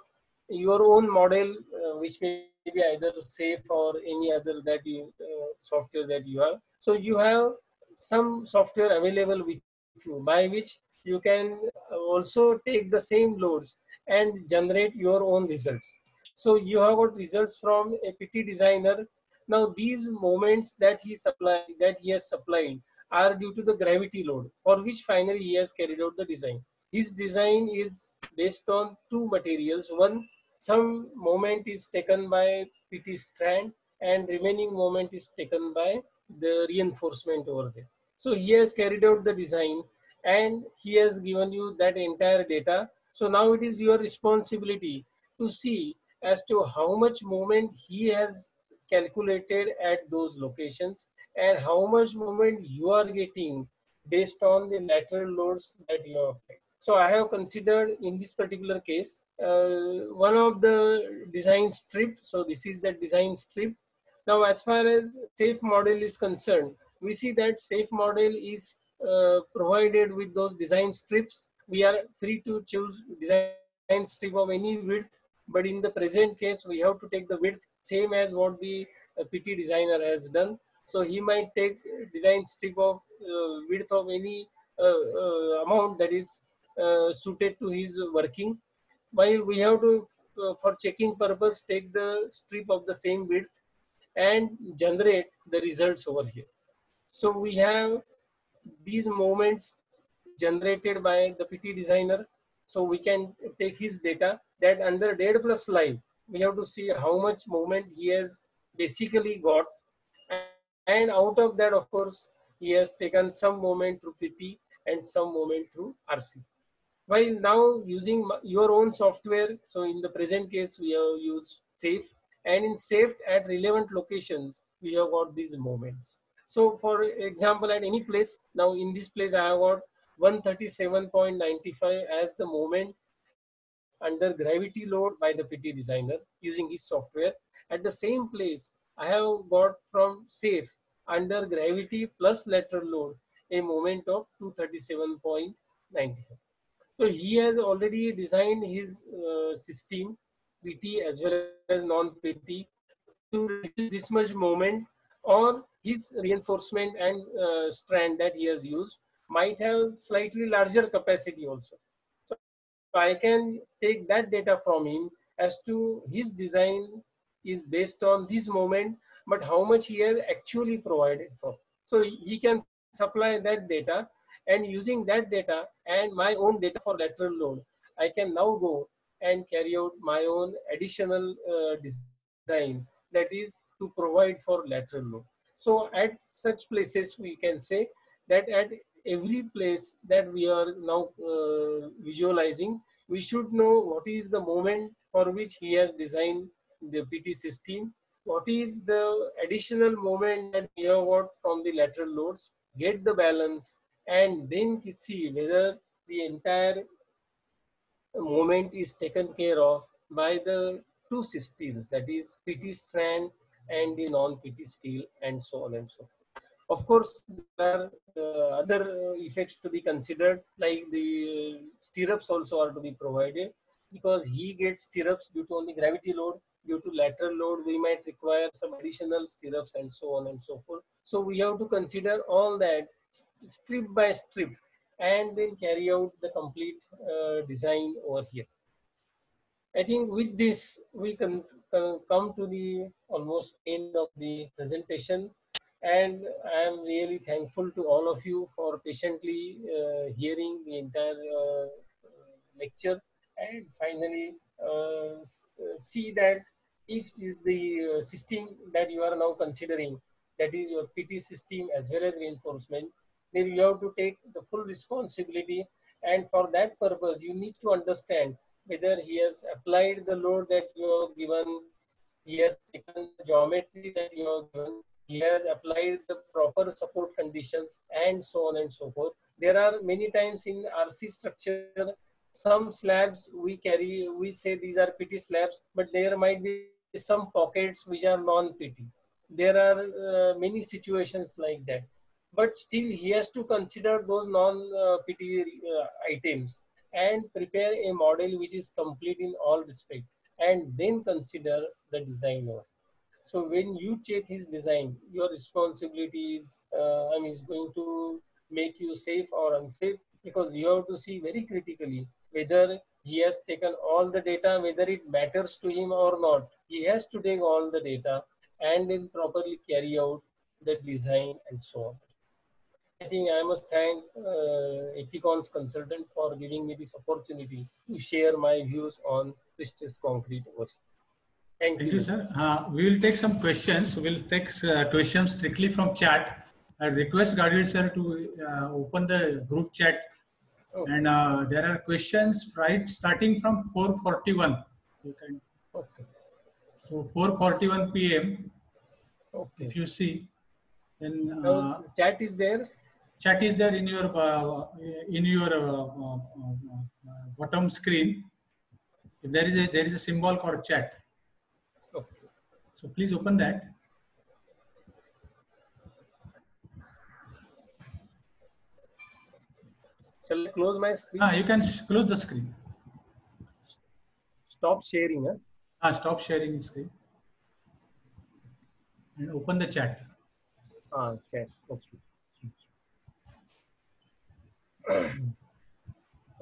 A: your own model, which may be either safe or any other that you software that you have. So you have some software available with you by which you can also take the same loads and generate your own results. So you have got results from a PT designer. Now these moments that he has supplied are due to the gravity load for which finally he has carried out the design. His design is based on two materials. One, some moment is taken by PT strand and remaining moment is taken by the reinforcement over there. So he has carried out the design and he has given you that entire data. So now it is your responsibility to see as to how much movement he has calculated at those locations and how much movement you are getting based on the lateral loads that you have applied. So I have considered in this particular case one of the design strip. So this is the design strip. Now as far as safe model is concerned, we see that safe model is provided with those design strips. We are free to choose design strip of any width, but in the present case we have to take the width same as what the PT designer has done. So he might take design strip of width of any amount that is suited to his working, while we have to for checking purpose take the strip of the same width and generate the results over here. So we have these moments generated by the PT designer. So we can take his data that under dead plus live, we have to see how much movement he has basically got. And out of that, of course, he has taken some movement through PT and some movement through RC. While now using your own software, so in the present case, we have used SAFE, and in SAFE at relevant locations, we have got these moments. So for example, at any place, now in this place, I have got 137.95 as the moment under gravity load by the PT designer using his software. At the same place, I have got from SAFE under gravity plus lateral load a moment of 237.95. So he has already designed his system, PT as well as non-PT, to reduce this much moment, or his reinforcement and strand that he has used might have slightly larger capacity also. So I can take that data from him as to his design is based on this moment, but how much he has actually provided for. So he can supply that data, and using that data and my own data for lateral load, I can now go and carry out my own additional design, that is to provide for lateral load. So at such places we can say that at every place that we are now visualizing, we should know what is the moment for which he has designed the PT system, what is the additional moment that we have got from the lateral loads, get the balance, and then see whether the entire moment is taken care of by the two systems, that is PT strand and the non-PT steel, and so on and so forth. Of course, there are other effects to be considered, like the stirrups also are to be provided, because he gets stirrups due to only gravity load. Due to lateral load, we might require some additional stirrups and so on and so forth. So we have to consider all that strip by strip and then carry out the complete design over here. I think with this, we can come to the almost end of the presentation. And I am really thankful to all of you for patiently hearing the entire lecture, and finally see that if the system that you are now considering, that is your PT system as well as reinforcement, then you have to take the full responsibility. And for that purpose, you need to understand whether he has applied the load that you have given, he has taken the geometry that you have given, he has applied the proper support conditions, and so on and so forth. There are many times in RC structure, some slabs we carry, we say these are PT slabs, but there might be some pockets which are non-PT. There are many situations like that. But still, he has to consider those non-PT items and prepare a model which is complete in all respect, and then consider the designer. So when you check his design, your responsibility is, is going to make you safe or unsafe, because you have to see very critically whether he has taken all the data, whether it matters to him or not. He has to take all the data and then properly carry out the design and so on. I think I must thank Epicon's consultant for giving me this opportunity to share my views on Prestice Concrete Works. Thank
B: Thank
A: you.
B: you, sir. We will take some questions. We will take questions strictly from chat. I request Gadgil sir to open the group chat. Okay. And there are questions right starting from 4:41. You can.
A: Okay.
B: So 4:41 p.m.
A: Okay.
B: If you see, then
A: chat is there.
B: Chat is there in your bottom screen. There is a symbol called chat.
A: Okay.
B: So please open that.
A: Shall I close my screen?
B: You can close the screen.
A: Stop sharing.
B: Stop sharing the screen. And open the chat.
A: Chat. Okay.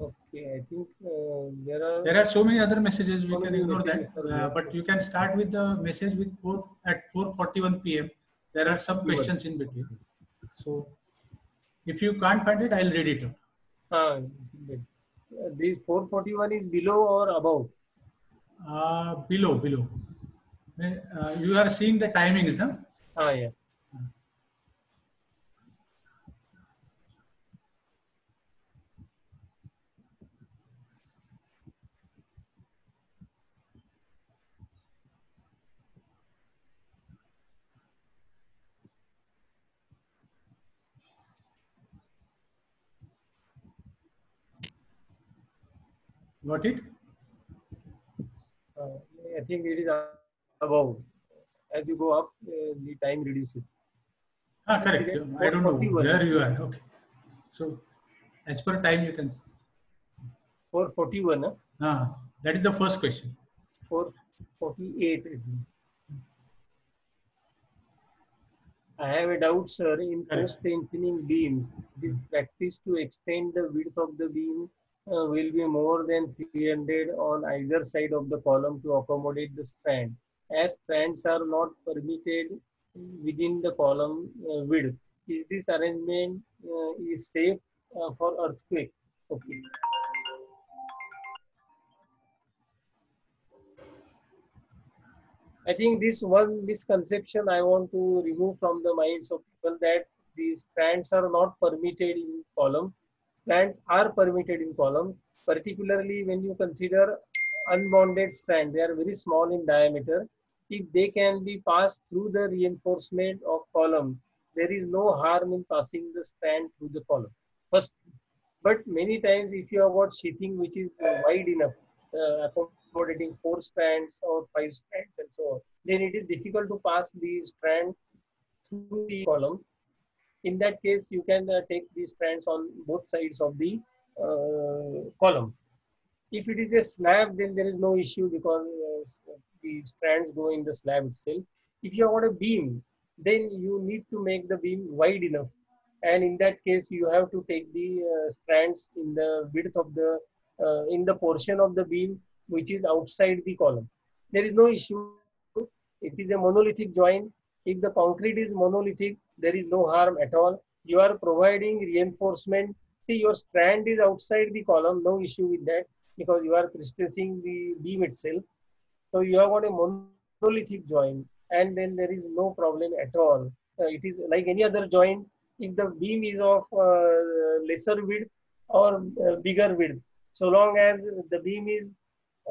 A: Okay, I think
B: there are so many other messages. We can ignore that. But you can start with the message with at 4:41 p.m. There are some questions in between. So if you can't find it, I'll read it out.
A: This 4:41 is below or above?
B: Below. You are seeing the timings, no?
A: Yeah.
B: Got it?
A: I think it is above. As you go up, the time reduces.
B: Correct. I don't know where you are. Okay. So, as per time, you can.
A: 4:41.
B: That is the first question.
A: 4:48. I have a doubt, sir. In post-tensioning beams, this practice to extend the width of the beam will be more than 300 on either side of the column to accommodate the strand. As strands are not permitted within the column width, is this arrangement is safe for earthquake? Okay. I think this one misconception I want to remove from the minds of people, that these strands are not permitted in column. Strands are permitted in column, particularly when you consider unbonded strands. They are very small in diameter. If they can be passed through the reinforcement of column, there is no harm in passing the strand through the column. First, but many times if you have got sheathing which is wide enough, accommodating 4 strands or 5 strands and so on, then it is difficult to pass the strand through the column. In that case, you can take these strands on both sides of the column. If it is a slab, then there is no issue, because the strands go in the slab itself. If you have got a beam, then you need to make the beam wide enough. And in that case, you have to take the strands in the width of the, in the portion of the beam which is outside the column. There is no issue. It is a monolithic joint. If the concrete is monolithic, there is no harm at all. You are providing reinforcement. See, your strand is outside the column, no issue with that, because you are stressing the beam itself. So you have got a monolithic joint, and then there is no problem at all. It is like any other joint. if the beam is of lesser width or bigger width, so long as the beam is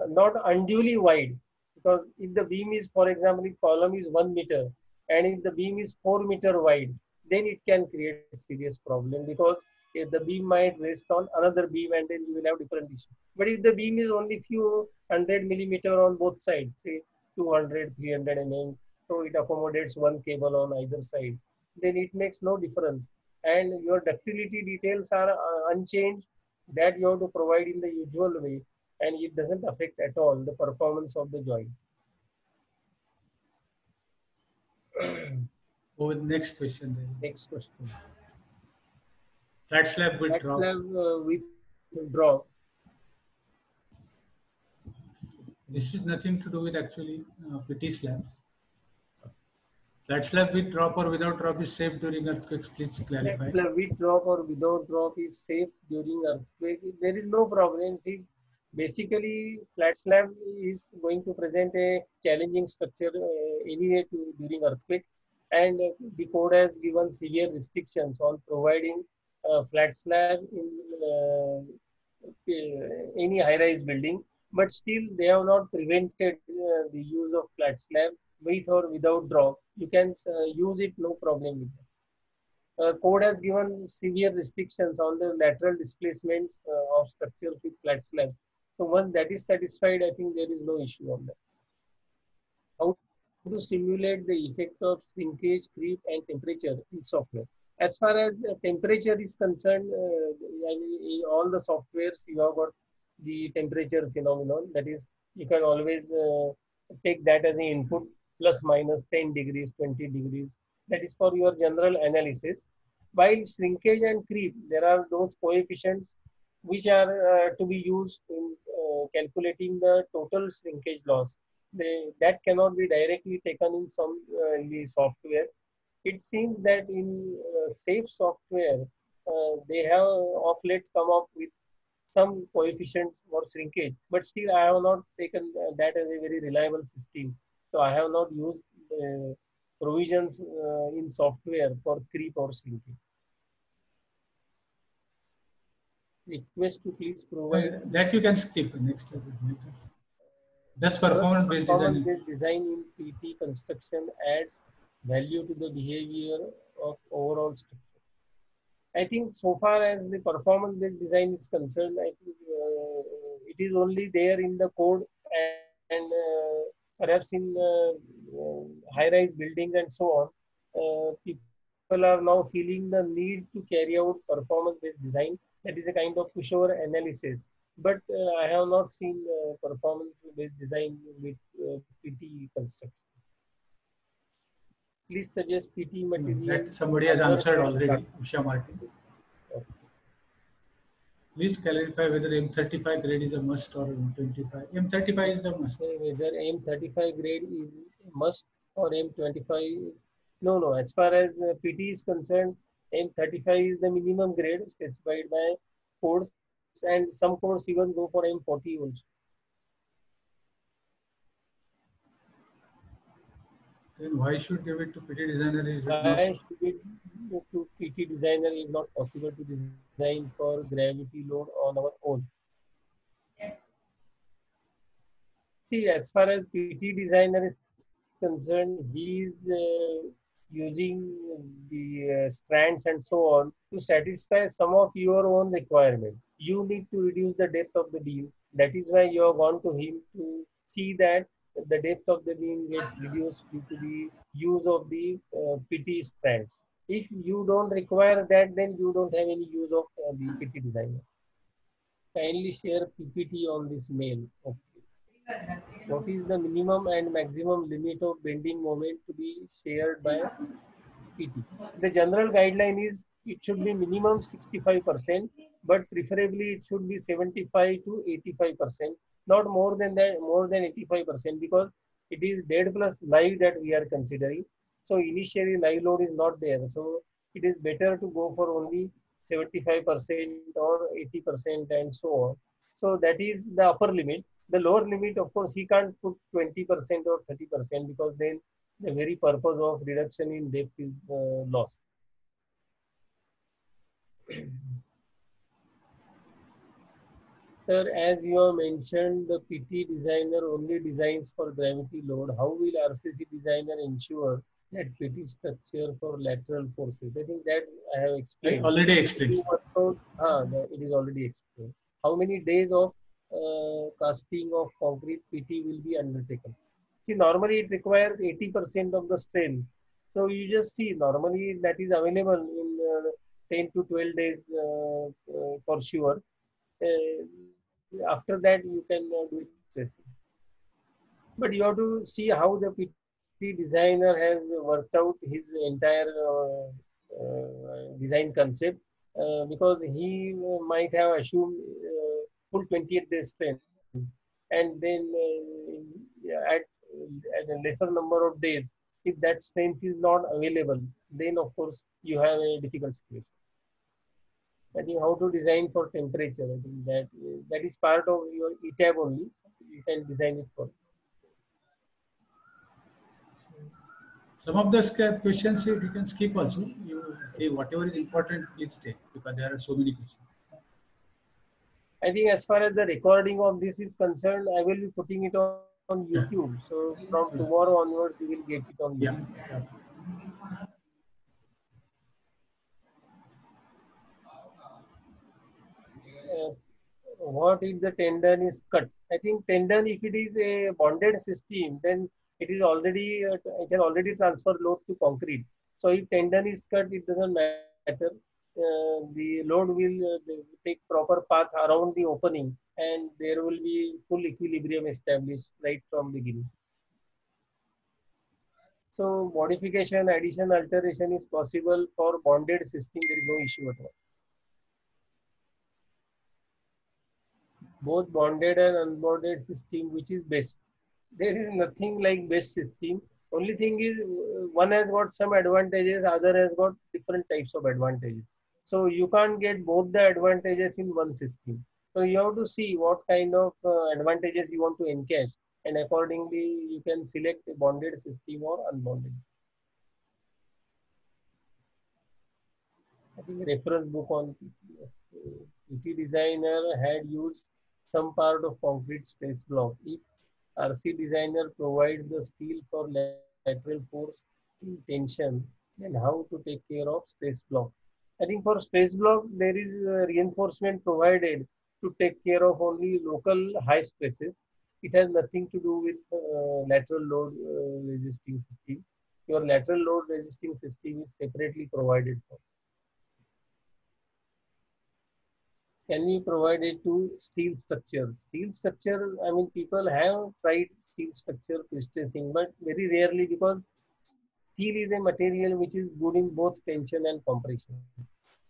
A: not unduly wide. Because if the beam is, for example, if column is 1 meter and if the beam is 4 meter wide, then it can create serious problem, because if the beam might rest on another beam and then you will have different issue. But if the beam is only few 100 millimeter on both sides, say 200, 300 mm, so it accommodates one cable on either side, then it makes no difference. And your ductility details are unchanged, that you have to provide in the usual way, and it doesn't affect at all the performance of the joint.
B: Go with next question then.
A: Next question.
B: Flat slab with
A: Flat
B: drop.
A: slab with drop.
B: This is nothing to do with actually PT slab. Flat slab with drop or without drop is safe during earthquakes. Please clarify.
A: Flat slab with drop or without drop is safe during earthquake. There is no problem. See, basically, flat slab is going to present a challenging structure anyway during earthquake, and the code has given severe restrictions on providing flat slab in any high-rise building. But still, they have not prevented the use of flat slab with or without drop. You can use it, no problem with that. Code has given severe restrictions on the lateral displacements of structures with flat slab. So once that is satisfied, I think there is no issue on that. How to simulate the effect of shrinkage, creep, and temperature in software. As far as temperature is concerned, in all the softwares you have got the temperature phenomenon. That is, you can always take that as an input, plus minus 10 degrees, 20 degrees. That is for your general analysis. While shrinkage and creep, there are those coefficients which are to be used in calculating the total shrinkage loss. That cannot be directly taken in some in the software. It seems that in safe software, they have of late come up with some coefficients for shrinkage, but still I have not taken that as a very reliable system. So I have not used provisions in software for creep or shrinkage. Request to please provide
B: That you can skip. Next. Thus, performance-based design.
A: Performance-based design in PT construction adds value to the behavior of overall structure. I think so far as the performance-based design is concerned, I think it is only there in the code, and perhaps in high-rise buildings and so on. People are now feeling the need to carry out performance-based design. That is a kind of pushover analysis. But I have not seen performance-based design with PT construction. Please suggest PT material.
B: That somebody has answered already, Usha Martin.
A: Okay.
B: Please clarify whether M35 grade is a must or M25. M35 is the must.
A: Whether M35 grade is a must or M25 is... No. As far as PT is concerned, M35 is the minimum grade specified by codes, and some codes even go for M40 also.
B: Then why should give it to PT designer? Is
A: why should it to PT designer is not possible to design for gravity load on our own? See, as far as PT designer is concerned, he is using the strands and so on to satisfy some of your own requirement. You need to reduce the depth of the beam. That is why you have gone to him to see that the depth of the beam gets reduced due to the use of the PT strands. If you don't require that, then you don't have any use of the PT designer. Kindly share PPT on this mail. Okay. What is the minimum and maximum limit of bending moment to be shared by PT? The general guideline is it should be minimum 65%, but preferably it should be 75 to 85%, not more than that, more than 85%, because it is dead plus live that we are considering. So initially live load is not there. So it is better to go for only 75% or 80% and so on. So that is the upper limit. The lower limit, of course, he can't put 20% or 30% because then the very purpose of reduction in depth is lost. Sir, as you have mentioned, the PT designer only designs for gravity load. How will RCC designer ensure that PT structure for lateral forces? I think that I have
B: I
A: explained.
B: already
A: If you
B: explained.
A: work out, it is already explained. How many days of casting of concrete PT will be undertaken? See, normally it requires 80% of the strength. So you just see, normally that is available in 10 to 12 days for sure. After that you can do it stressing, but you have to see how the PT designer has worked out his entire design concept, because he might have assumed full 28 days strength, and then at a lesser number of days, if that strength is not available, then of course you have a difficult situation. I think how to design for temperature. I think that is part of your ETAB only. So you can design it for.
B: Some of the questions you can skip also. You take whatever is important, please take because there are so many questions.
A: I think as far as the recording of this is concerned, I will be putting it on YouTube.
B: Yeah.
A: So from tomorrow onwards, you will get it on
B: Yeah.
A: YouTube.
B: Yeah.
A: Uh, what if the tendon is cut? I think tendon, if it is a bonded system, then it can already transfer load to concrete. So if tendon is cut, it doesn't matter. The load will take proper path around the opening, and there will be full equilibrium established right from beginning. So modification, addition, alteration is possible for bonded system. There is no issue at all. Both bonded and unbonded system, which is best? There is nothing like best system. Only thing is one has got some advantages, other has got different types of advantages. So you can't get both the advantages in one system. So you have to see what kind of advantages you want to encash, and accordingly you can select a bonded system or unbonded. I think reference book on PT designer had used some part of concrete stress block. If RC designer provides the steel for lateral force in tension, then how to take care of stress block? I think for stress block, there is reinforcement provided to take care of only local high stresses. It has nothing to do with lateral load resisting system. Your lateral load resisting system is separately provided for. Can we provide it to steel structures? Steel structure, I mean, people have tried steel structure pre-stressing, but very rarely, because steel is a material which is good in both tension and compression.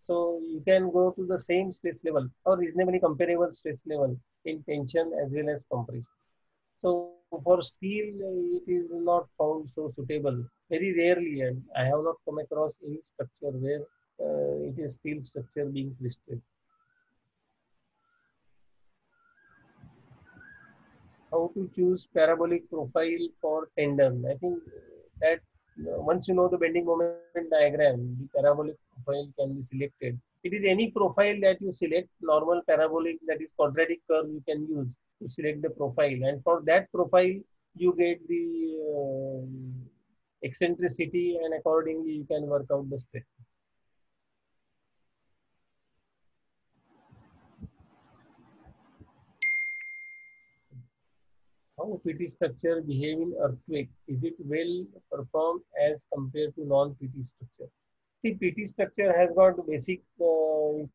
A: So you can go to the same stress level or reasonably comparable stress level in tension as well as compression. So for steel, it is not found so suitable. Very rarely, and I have not come across any structure where it is steel structure being pre-stressed. How to choose parabolic profile for tendon? I think that once you know the bending moment diagram, the parabolic profile can be selected. It is any profile that you select, normal, parabolic, that is quadratic curve you can use to select the profile. And for that profile, you get the eccentricity, and accordingly you can work out the stress. How PT structure behave in earthquake? Is it well performed as compared to non-PT structure? See, PT structure has got basic, you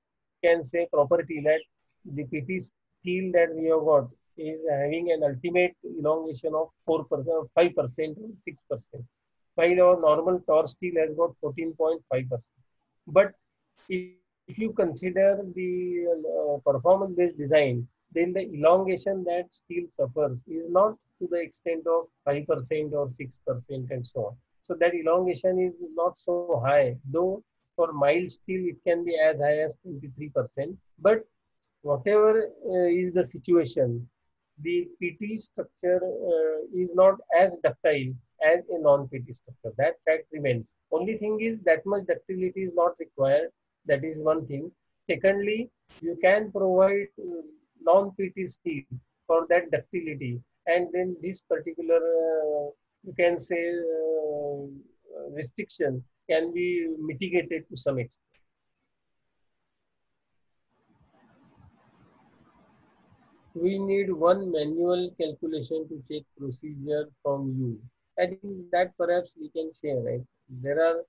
A: can say, property that the PT steel that we have got is having an ultimate elongation of 4%, 5%, or 6%, while our normal Tor steel has got 14.5%. But if you consider the performance-based design, then the elongation that steel suffers is not to the extent of 5% or 6% and so on. So that elongation is not so high, though for mild steel it can be as high as 23%. But whatever is the situation, the PT structure is not as ductile as a non-PT structure. That fact remains. Only thing is that much ductility is not required That is one thing. Secondly, you can provide non-PT steel for that ductility, and then this particular you can say restriction can be mitigated to some extent. We need one manual calculation to check procedure from you. I think that perhaps we can share, right? There are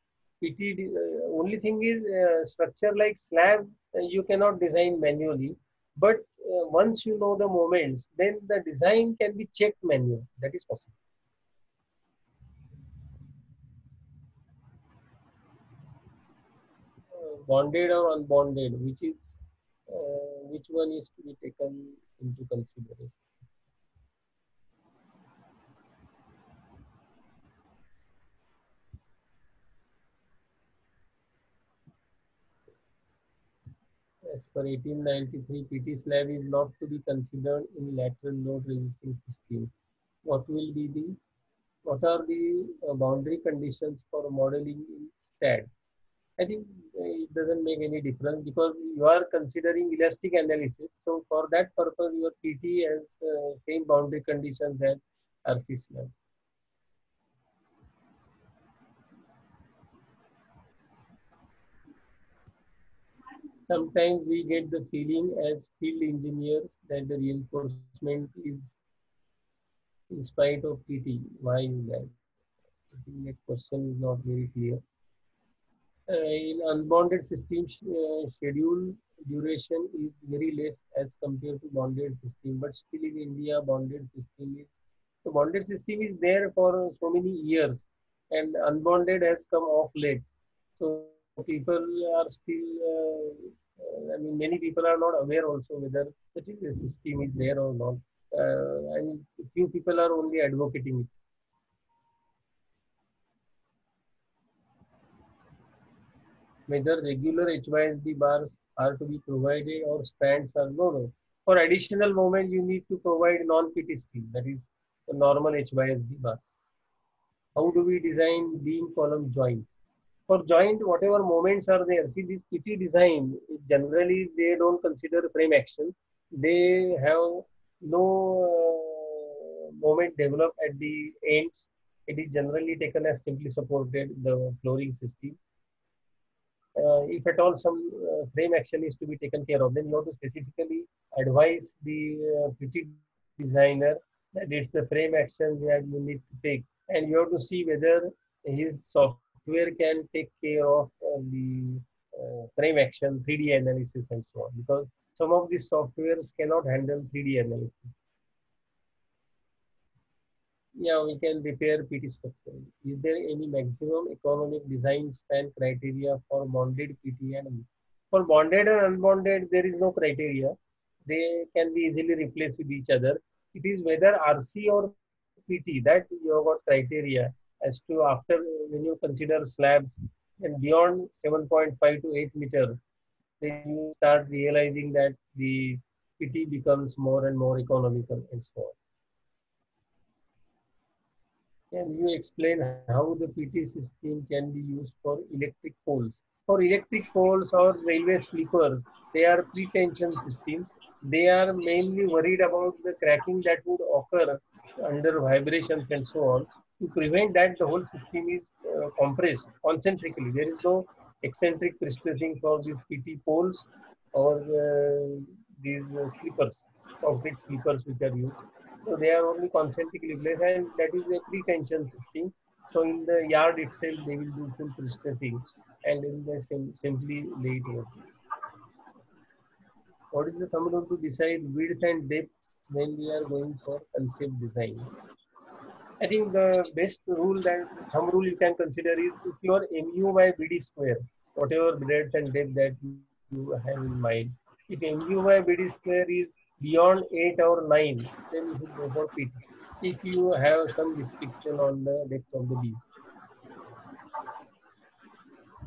A: PT, only thing is structure like slab, you cannot design manually. But once you know the moments, then the design can be checked manually. That is possible. Bonded or unbonded, which one is to be taken into consideration? As per 1893, PT slab is not to be considered in lateral load resisting system. What will be the what are the boundary conditions for modeling in STAD? I think it doesn't make any difference because you are considering elastic analysis. So for that purpose, your PT has same boundary conditions as RC slab. Sometimes we get the feeling as field engineers that the reinforcement is in spite of PT. Why is that? I think that question is not very clear. In unbounded system, schedule duration is very less as compared to bonded system. But still in India, bonded system is the bonded system is there for so many years, and unbonded has come off late. So people are still. I mean, many people are not aware also whether the system is there or not. And few people are only advocating it. Whether regular HYSD bars are to be provided or strands are no. For additional moment, you need to provide non-PT steel, that is the normal HYSD bars. How do we design beam column joint? For joint, whatever moments are there, see this PT design, generally they don't consider frame action. They have no moment developed at the ends. It is generally taken as simply supported, the flooring system. If at all some frame action is to be taken care of, then you have to specifically advise the PT designer that it's the frame action that you need to take, and you have to see whether his software can take care of the frame action, 3D analysis, and so on. Because some of these softwares cannot handle 3D analysis. Yeah, we can repair PT structure. Is there any maximum economic design span criteria for bonded PT and for bonded and unbonded? There is no criteria. They can be easily replaced with each other. It is whether RC or PT that you have got criteria as to after when you consider slabs and beyond 7.5 to 8 meters, then you start realizing that the PT becomes more and more economical and so on. Can you explain how the PT system can be used for electric poles? For electric poles or railway sleepers, they are pre-tension systems. They are mainly worried about the cracking that would occur under vibrations and so on. To prevent that, the whole system is compressed concentrically. There is no eccentric pre-stressing for these PT poles or these sleepers, concrete sleepers which are used. So they are only concentrically placed, and that is a pre-tension system. So in the yard itself, they will do full pre-stressing, and then they simply lay it over. What is the thumb rule to decide width and depth when we are going for concept design? I think the best rule that thumb rule you can consider is if your mu by BD square, whatever breadth and depth that you have in mind. If mu by BD square is beyond 8 or 9, then you should go for PT. If you have some restriction on the depth of the beam.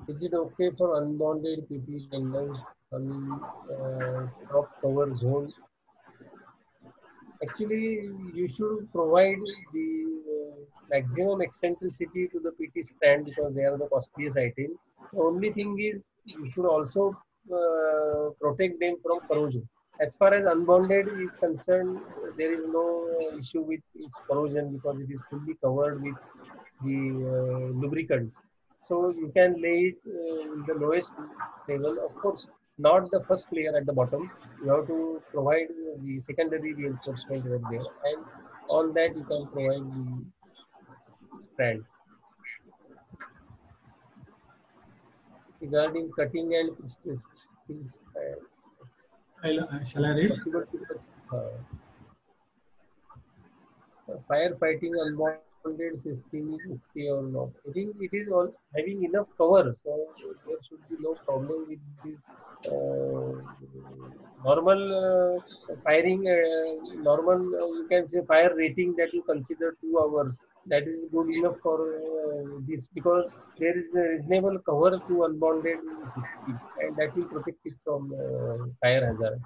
A: Is it okay for unbonded PT tendons on top cover zone? Actually, you should provide the maximum eccentricity to the PT stand because they are the costliest item. The only thing is you should also protect them from corrosion. As far as unbonded is concerned, there is no issue with its corrosion because it is fully covered with the lubricants. So you can lay it in the lowest level. Of course, not the first layer at the bottom. You have to provide the secondary reinforcement over there, and on that you can provide the strand. Regarding cutting and precision,
B: Shall I read?
A: possible to cut, firefighting unbonded system is okay or not? I think it is all having enough cover, so there should be no problem with this normal firing. Normal, you can say fire rating that you consider 2 hours. That is good enough for this because there is a reasonable cover to unbonded system, and that will protect it from fire hazard.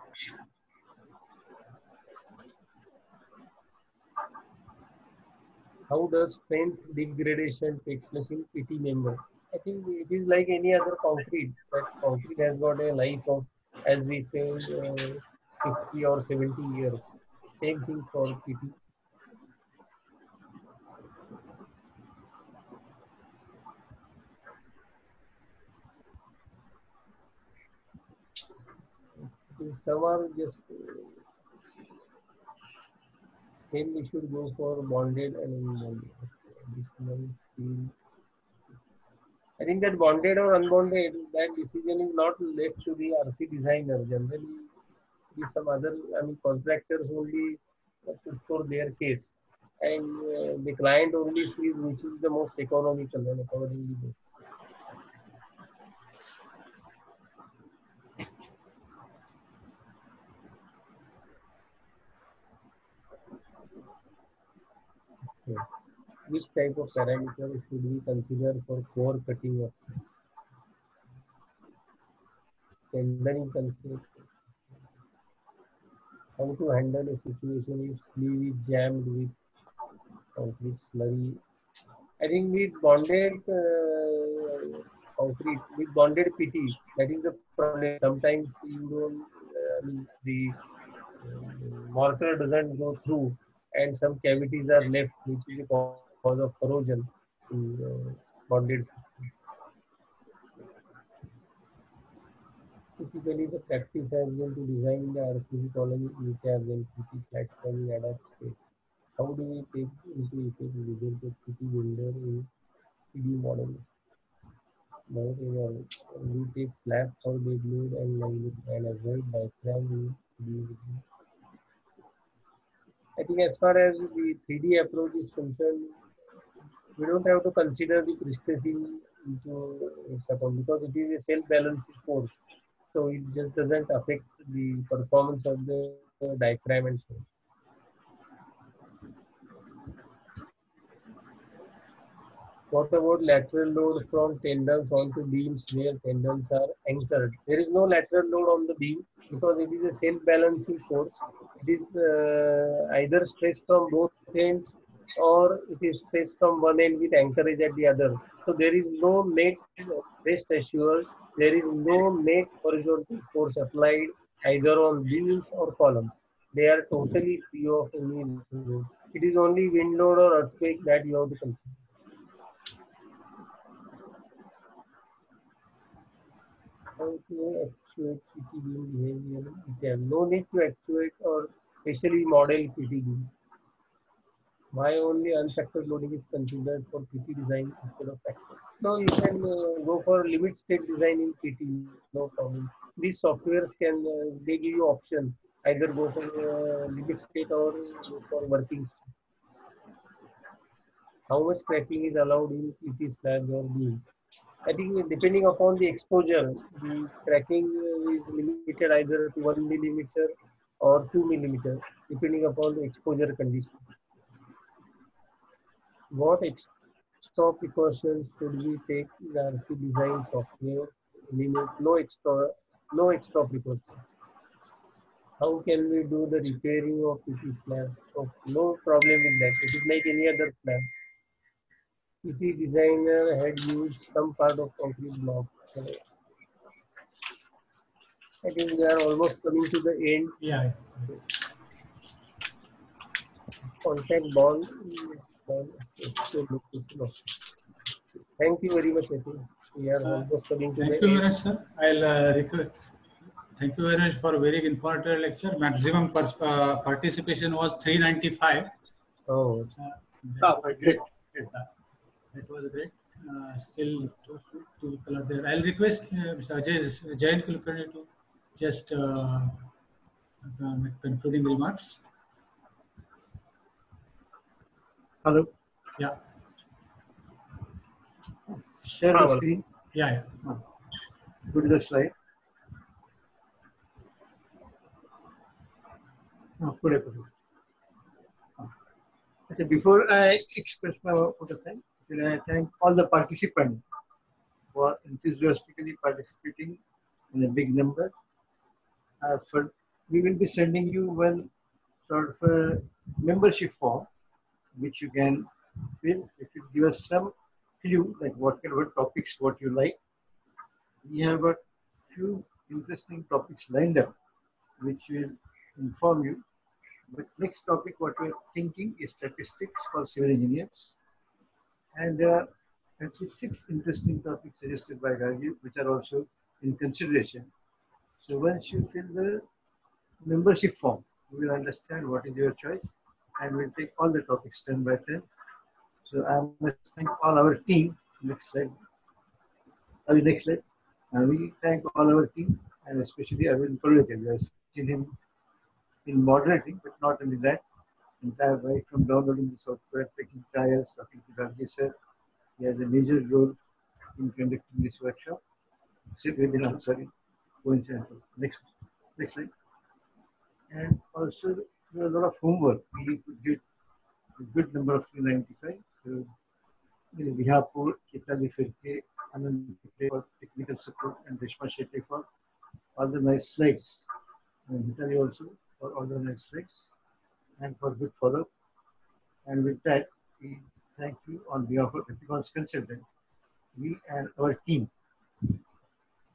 A: How does strength degradation takes place in PT member? I think it is like any other concrete. That concrete has got a life of, as we say, 50 or 70 years. Same thing for PT. Some are just, then we should go for bonded and unbonded. Additional steel. I think that bonded or unbonded, that decision is not left to the RC designer. Generally, it is some other, I mean, contractors only put for their case. And the client only sees which is the most economical and accordingly. Okay. Which type of parameter should we consider for core cutting of tendering concept? How to handle a situation if sleeve is jammed with concrete slurry? I think with bonded concrete, with bonded PT, that is the problem. Sometimes you don't, I mean, the mortar doesn't go through, and some cavities are left, which is a cause of corrosion in bonded systems. Typically, the practice has been to design the RCC column which have been PT platform in adapt state. How do we take into effect the result of PT builder in 3D models? We take slab for bed load and line and avoid diaphragm in 3D. I think as far as the 3D approach is concerned, we don't have to consider the precision into support because it is a self-balancing force. So it just doesn't affect the performance of the diaphragm and so on. What about lateral load from tendons onto beams where tendons are anchored? There is no lateral load on the beam because it is a self-balancing force. It is either stress from both ends or it is stress from one end with anchorage at the other. So there is no net, rest assured, there is no net horizontal force applied either on beams or columns. They are totally free of any lateral load. It is only wind load or earthquake that you have to consider. How to actuate PT beam behavior? There no need to actuate or specially model PT beam. Why only unfactored loading is considered for PT design instead of factor? No, you can go for limit state design in PT, no problem. These softwares can, they give you option, either go for limit state or go for working state. How much cracking is allowed in PT slab or beam? I think depending upon the exposure, the cracking is limited either to 1 millimeter or 2 millimeter, depending upon the exposure condition. What extra precautions should we take in RC design software? Limit no extra precautions. How can we do the repairing of PT slabs? Oh, no problem with that. It is like any other slab. PT designer had used some part of concrete block. I think we are almost coming to the end.
B: Yeah.
A: Contact bond. Thank you very much, I think. We are almost coming to the
B: Thank you very
A: end.
B: much, sir. I'll request. Thank you very much for a very informative lecture. Maximum participation was 395.
A: Oh,
C: Great.
B: That was great. Still two people are there. I'll request Mr. Ajay Jain Kulkarni to just make concluding remarks.
C: Hello.
B: Yeah.
C: Share the screen.
B: Yeah.
C: Go to the slide. Put it. Okay, before I express my thanks, I thank all the participants for enthusiastically participating in a big number. We will be sending you one sort of a membership form, which you can fill. It will give us some clue, like what kind of topics, what you like. We have a few interesting topics lined up, which will inform you. But next topic, what we're thinking is statistics for civil engineers. And actually 6 interesting topics suggested by Rajiv, which are also in consideration. So once you fill the membership form, you will understand what is your choice, and we'll take all the topics 10 by 10. So I must thank all our team. Next slide. Next slide. We thank all our team, and especially Arvind Purvekar. We have seen him in moderating, but not only that, entire right from downloading the software, taking trials, talking to Rajesh sir. He has a major role in conducting this workshop. Sorry, coincidental. Next slide. And also, there was a lot of homework. We could get a good number of 395. So, we have for Kitali Firke, Anand for technical support, and Rishma Shetty for all the nice slides. And Hitali also for all the nice slides and for good follow-up. And with that, we thank you on behalf of Epicon's consultant. We and our team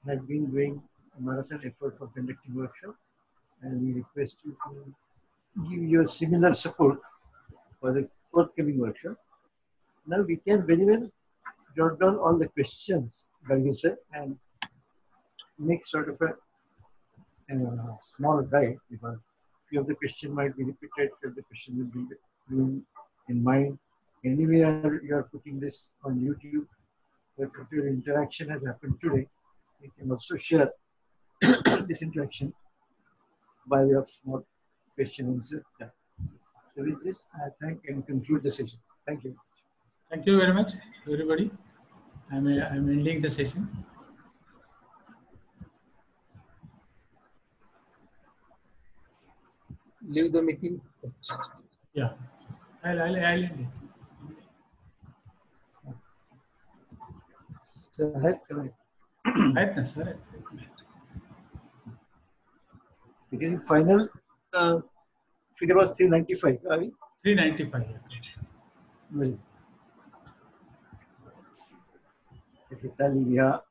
C: have been doing a marathon effort for conducting workshop, and we request you to give your similar support for the forthcoming workshop. Now we can very well jot down all the questions, Gargi sir, and make sort of a small guide, because few of the question might be repeated, few of the question will be in mind. Anyway, you are putting this on YouTube, but if your interaction has happened today, you can also share this interaction by way of small question and answer. Yeah. So with this, I thank and conclude the session. Thank you.
B: Thank you very much, everybody. I'm ending the session.
A: Leave the meeting.
B: Yeah. I'll end it.
C: So
B: Right, sir.
C: Because the final figure was 395.
B: 395.
C: Well, if Italy, we are